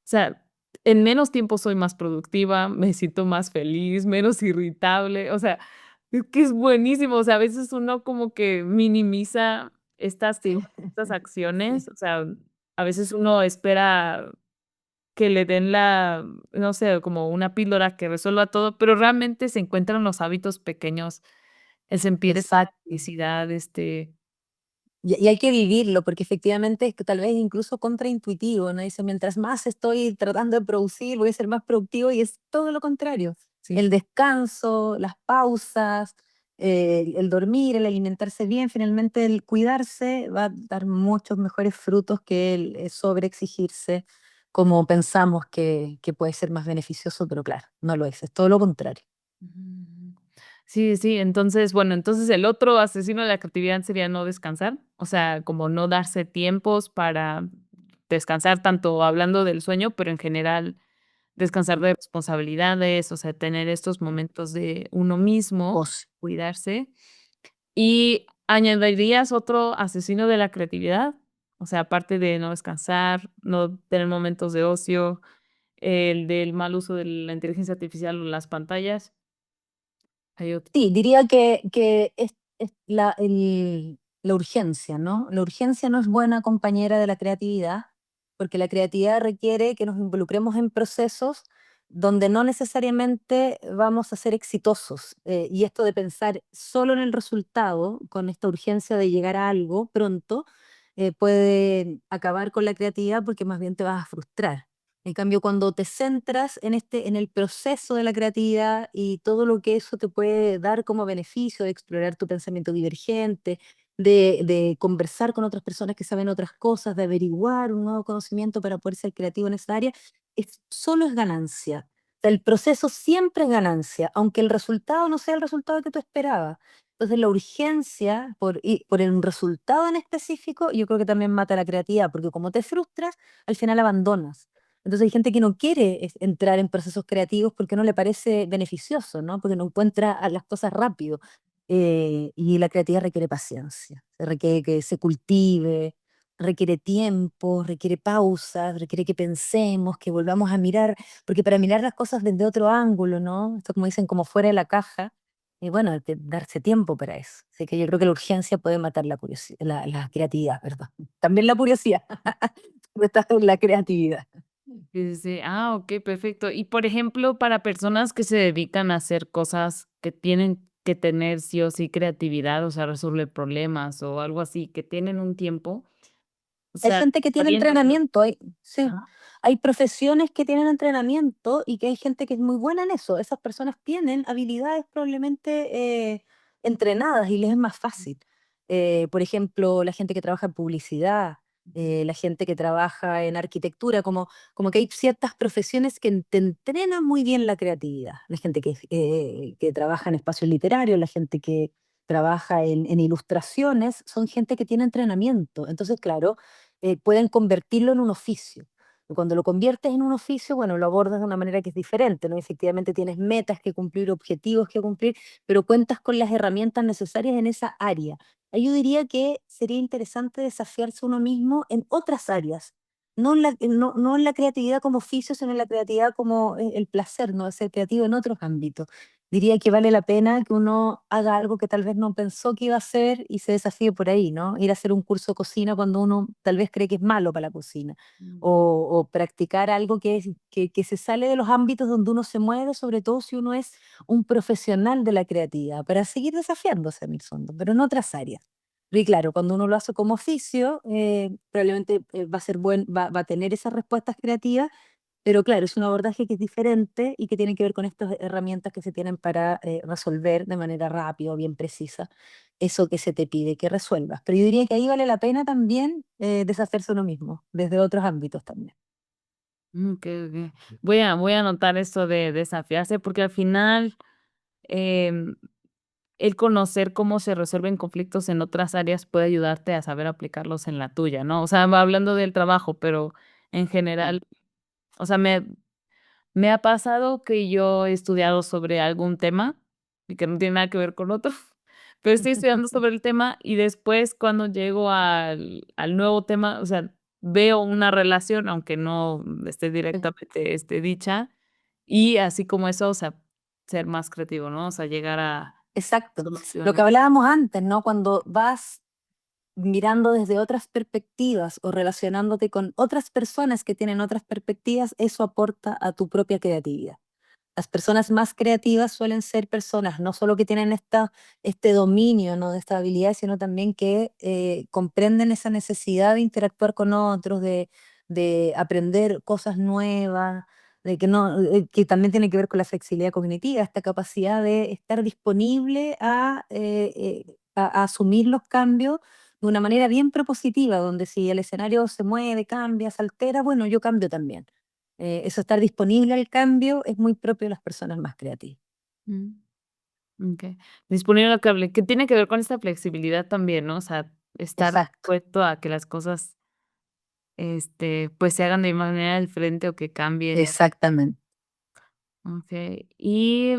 sea, en menos tiempo soy más productiva, me siento más feliz, menos irritable, o sea, es que es buenísimo, o sea, a veces uno como que minimiza estas Sí, estas acciones, sí. o sea, a veces uno espera que le den no sé, como una píldora que resuelva todo, pero realmente se encuentran los hábitos pequeños, el sentir esa Exacto. felicidad, Y hay que vivirlo, porque efectivamente es que tal vez incluso contraintuitivo, ¿no? Dice, mientras más estoy tratando de producir, voy a ser más productivo, y es todo lo contrario. sí. El descanso, las pausas, el dormir, el alimentarse bien, finalmente el cuidarse va a dar muchos mejores frutos que el sobreexigirse, como pensamos que puede ser más beneficioso, pero claro, no lo es todo lo contrario. Ujú. Sí, sí, entonces, bueno, entonces el otro asesino de la creatividad sería no descansar, o sea, como no darse tiempos para descansar, tanto hablando del sueño, pero en general descansar de responsabilidades, o sea, tener estos momentos de uno mismo, Ocio. cuidarse. ¿Y añadirías otro asesino de la creatividad? O sea, aparte de no descansar, no tener momentos de ocio, el del mal uso de la inteligencia artificial o las pantallas, ¿hay otro? Sí, diría que es la urgencia, ¿no? La urgencia no es buena compañera de la creatividad, porque la creatividad requiere que nos involucremos en procesos donde no necesariamente vamos a ser exitosos. Y esto de pensar solo en el resultado, con esta urgencia de llegar a algo pronto, puede acabar con la creatividad porque más bien te vas a frustrar. En cambio, cuando te centras en el proceso de la creatividad y todo lo que eso te puede dar como beneficio de explorar tu pensamiento divergente, de conversar con otras personas que saben otras cosas, de averiguar un nuevo conocimiento para poder ser creativo en esa área, solo es ganancia. O sea, el proceso siempre es ganancia, aunque el resultado no sea el resultado que tú esperabas. Entonces, la urgencia por un resultado en específico, yo creo que también mata la creatividad, porque como te frustras, al final abandonas. Entonces hay gente que no quiere entrar en procesos creativos porque no le parece beneficioso, ¿no? Porque no encuentra las cosas rápido. Y la creatividad requiere paciencia, se requiere que se cultive, requiere tiempo, requiere pausas, requiere que pensemos, que volvamos a mirar, porque para mirar las cosas desde otro ángulo, ¿no? Esto como dicen, como fuera de la caja, y bueno, hay que darse tiempo para eso. Así que yo creo que la urgencia puede matar la creatividad, ¿verdad? También la curiosidad, pero está en la creatividad. Sí, sí, sí. Ah, okey, perfecto. Y, por ejemplo, para personas que se dedican a hacer cosas que tienen que tener sí o sí creatividad, o sea, resolver problemas o algo así, que tienen un tiempo, o Hay sea, gente que tiene sabiendo que no entrenamiento, sí, ajá. hay profesiones que tienen entrenamiento y que hay gente que es muy buena en eso. Esas personas tienen habilidades probablemente entrenadas y les es más fácil. Por ejemplo, la gente que trabaja en publicidad, la gente que trabaja en arquitectura, como que hay ciertas profesiones que te entrenan muy bien la creatividad. La gente que trabaja en espacios literarios, la gente que trabaja en ilustraciones, son gente que tiene entrenamiento. Entonces, claro, pueden convertirlo en un oficio. Y cuando lo conviertes en un oficio, bueno, lo abordas de una manera que es diferente, ¿no? Efectivamente tienes metas que cumplir, objetivos que cumplir, pero cuentas con las herramientas necesarias en esa área. Ahí yo diría que sería interesante desafiarse uno mismo en otras áreas, no en la creatividad como oficio, sino en la creatividad como el placer, ¿no? De ser creativo en otros ámbitos. Diría que vale la pena que uno haga algo que tal vez no pensó que iba a hacer y se desafíe por ahí, ¿no? Ir a hacer un curso de cocina cuando uno tal vez cree que es malo para la cocina, Mm. o practicar algo que se sale de los ámbitos donde uno se mueve, sobre todo si uno es un profesional de la creatividad, para seguir desafiándose en el fondo, pero en otras áreas. Y claro, cuando uno lo hace como oficio, probablemente va a ser va a tener esas respuestas creativas, pero claro, es un abordaje que es diferente y que tiene que ver con estas herramientas que se tienen para resolver de manera rápida o bien precisa eso que se te pide que resuelvas. Pero yo diría que ahí vale la pena también deshacerse uno mismo, desde otros ámbitos también. Okey, okey. Voy a anotar esto de desafiarse, porque al final, em, el conocer cómo se resuelven conflictos en otras áreas puede ayudarte a saber aplicarlos en la tuya, ¿no? O sea, hablando del trabajo, pero en general, o sea, me ha pasado que yo he estudiado sobre algún tema y que no tiene nada que ver con otro, pero estoy estudiando sobre el tema y después cuando llego al nuevo tema, o sea, veo una relación, aunque no esté Sí. directamente, dicha, y así como eso, o sea, ser más creativo, ¿no? O sea, llegar a Exacto. Lo que soluciones. hablábamos antes, ¿no? Cuando vas mirando desde otras perspectivas o relacionándote con otras personas que tienen otras perspectivas, eso aporta a tu propia creatividad. Las personas más creativas suelen ser personas no solo que tienen este dominio, ¿no?, de esta habilidad, sino también que comprenden esa necesidad de interactuar con otros, de aprender cosas nuevas, de que, no, que también tiene que ver con la flexibilidad cognitiva, esta capacidad de estar disponible a asumir los cambios de una manera bien propositiva, donde si el escenario se mueve, cambia, se altera, bueno, yo cambio también. Eso, estar disponible al cambio, es muy propio de las personas más creativas. Mm, okey. Disponible al cable, que tiene que ver con esta flexibilidad también, ¿no? O sea, estar Exacto, dispuesto a que las cosas, pues, se hagan de manera diferente o que cambien y así. exactamente. Okey. Y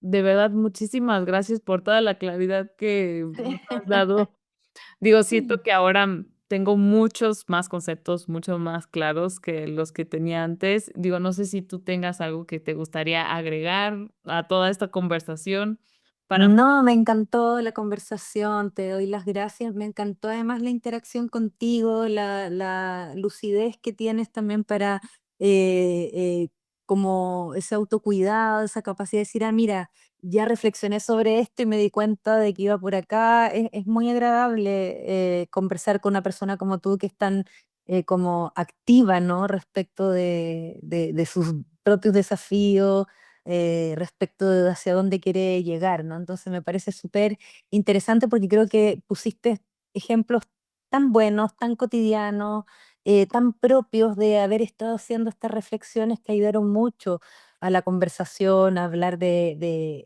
de verdad, muchísimas gracias por toda la claridad que nos has dado. Digo, siento que ahora, tengo muchos más conceptos, mucho más claros que los que tenía antes. Digo, no sé si tú tengas algo que te gustaría agregar a toda esta conversación para No, me encantó la conversación, te doy las gracias. Me encantó además la interacción contigo, la lucidez que tienes también para como ese autocuidado, esa capacidad de decir, ah, mira, ya reflexioné sobre esto y me di cuenta de que iba por acá. Es muy agradable conversar con una persona como tú que es tan como activa, ¿no?, respecto de sus propios desafíos, respecto de hacia dónde quiere llegar, ¿no? Entonces me parece súper interesante porque creo que pusiste ejemplos tan buenos, tan cotidianos, tan propios de haber estado haciendo estas reflexiones que ayudaron mucho a la conversación, a hablar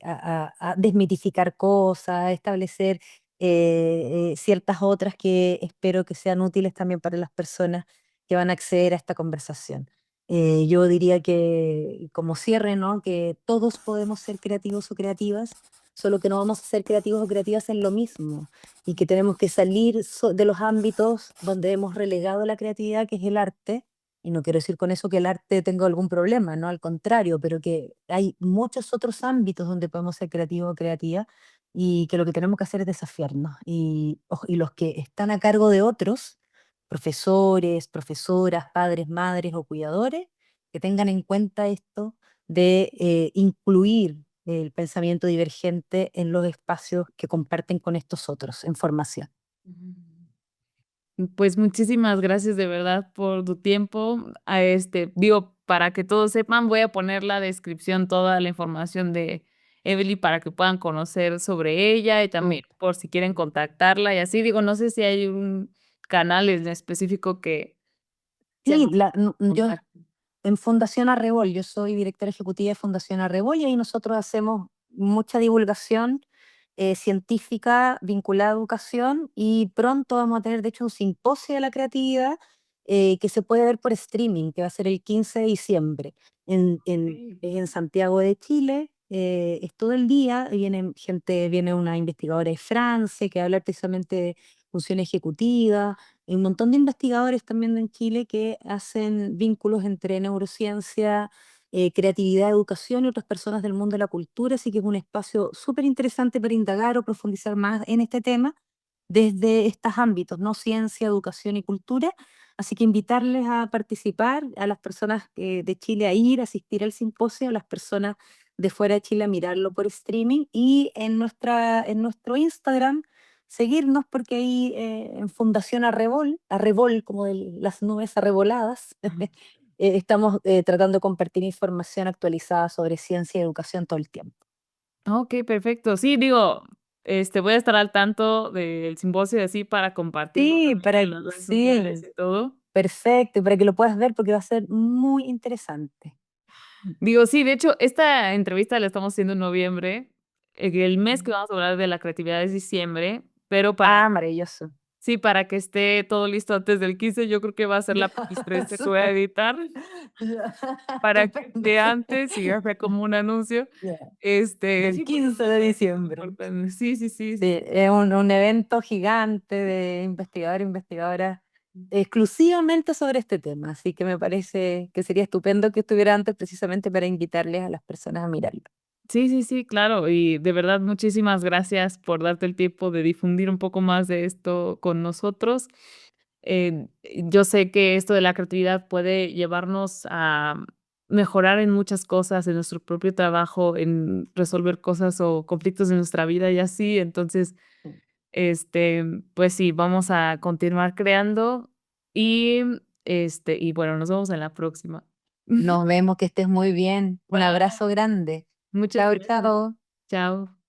a desmitificar cosas, a establecer ciertas otras que espero que sean útiles también para las personas que van a acceder a esta conversación. Yo diría que como cierre, ¿no?, que todos podemos ser creativos o creativas, solo que no vamos a ser creativos o creativas en lo mismo y que tenemos que salir de los ámbitos donde hemos relegado la creatividad, que es el arte. Y no quiero decir con eso que el arte tenga algún problema, no, al contrario, pero que hay muchos otros ámbitos donde podemos ser creativos o creativas y que lo que tenemos que hacer es desafiarnos. Y los que están a cargo de otros, profesores, profesoras, padres, madres o cuidadores, que tengan en cuenta esto de incluir el pensamiento divergente en los espacios que comparten con estos otros en formación. pues, muchísimas gracias de verdad por tu tiempo. Digo, para que todos sepan, voy a poner la descripción, toda la información de Evely para que puedan conocer sobre ella y también por si quieren contactarla y así. Digo, no sé si hay un canal en específico que sea Sí, más yo contacto. en Fundación Arrebol, yo soy directora ejecutiva de Fundación Arrebol y ahí nosotros hacemos mucha divulgación científica vinculada a educación y pronto vamos a tener, de hecho, un simposio de la creatividad que se puede ver por streaming, que va a ser el 15 de diciembre en Santiago de Chile. Es todo el día, viene una investigadora de Francia que habla precisamente de función ejecutiva, hay un montón de investigadores también en Chile que hacen vínculos entre neurociencia, creatividad, educación y otras personas del mundo de la cultura, así que es un espacio súper interesante para indagar o profundizar más en este tema desde estos ámbitos, ¿no? Ciencia, educación y cultura. Así que invitarles a participar, a las personas de Chile a ir, a asistir al simposio, a las personas de fuera de Chile a mirarlo por streaming y en nuestro Instagram seguirnos porque ahí en Fundación Arrebol como de las nubes arreboladas, estamos tratando de compartir información actualizada sobre ciencia y educación todo el tiempo. Okey, perfecto. Sí, digo, voy a estar al tanto del simposio y así para compartirlo Sí, también en las redes sociales sí, y todo. perfecto, y para que lo puedas ver porque va a ser muy interesante. Digo, sí, de hecho, esta entrevista la estamos haciendo en noviembre, el mes que vamos a hablar de la creatividad es diciembre, pero Ah, maravilloso. sí, para que esté todo listo antes del 15, yo creo que va a ser la X13 que voy a Súper. editar para que Estupendo. esté antes y ya sea como un anuncio. Ya. Del Sí, porque 15 de diciembre. importante. Sí, sí, sí. Sí, es un evento gigante de investigadores e investigadoras exclusivamente sobre este tema, así que me parece que sería estupendo que estuviera antes precisamente para invitarles a las personas a mirarlo. Sí, claro. Y de verdad, muchísimas gracias por darte el tiempo de difundir un poco más de esto con nosotros. Yo sé que esto de la creatividad puede llevarnos a mejorar en muchas cosas, en nuestro propio trabajo, en resolver cosas o conflictos de nuestra vida y así. Entonces, este, pues sí, vamos a continuar creando y, y bueno, nos vemos en la próxima. Nos vemos, que estés muy bien. Un Bye. abrazo grande. Muchas Chao, gracias. chao. Chao.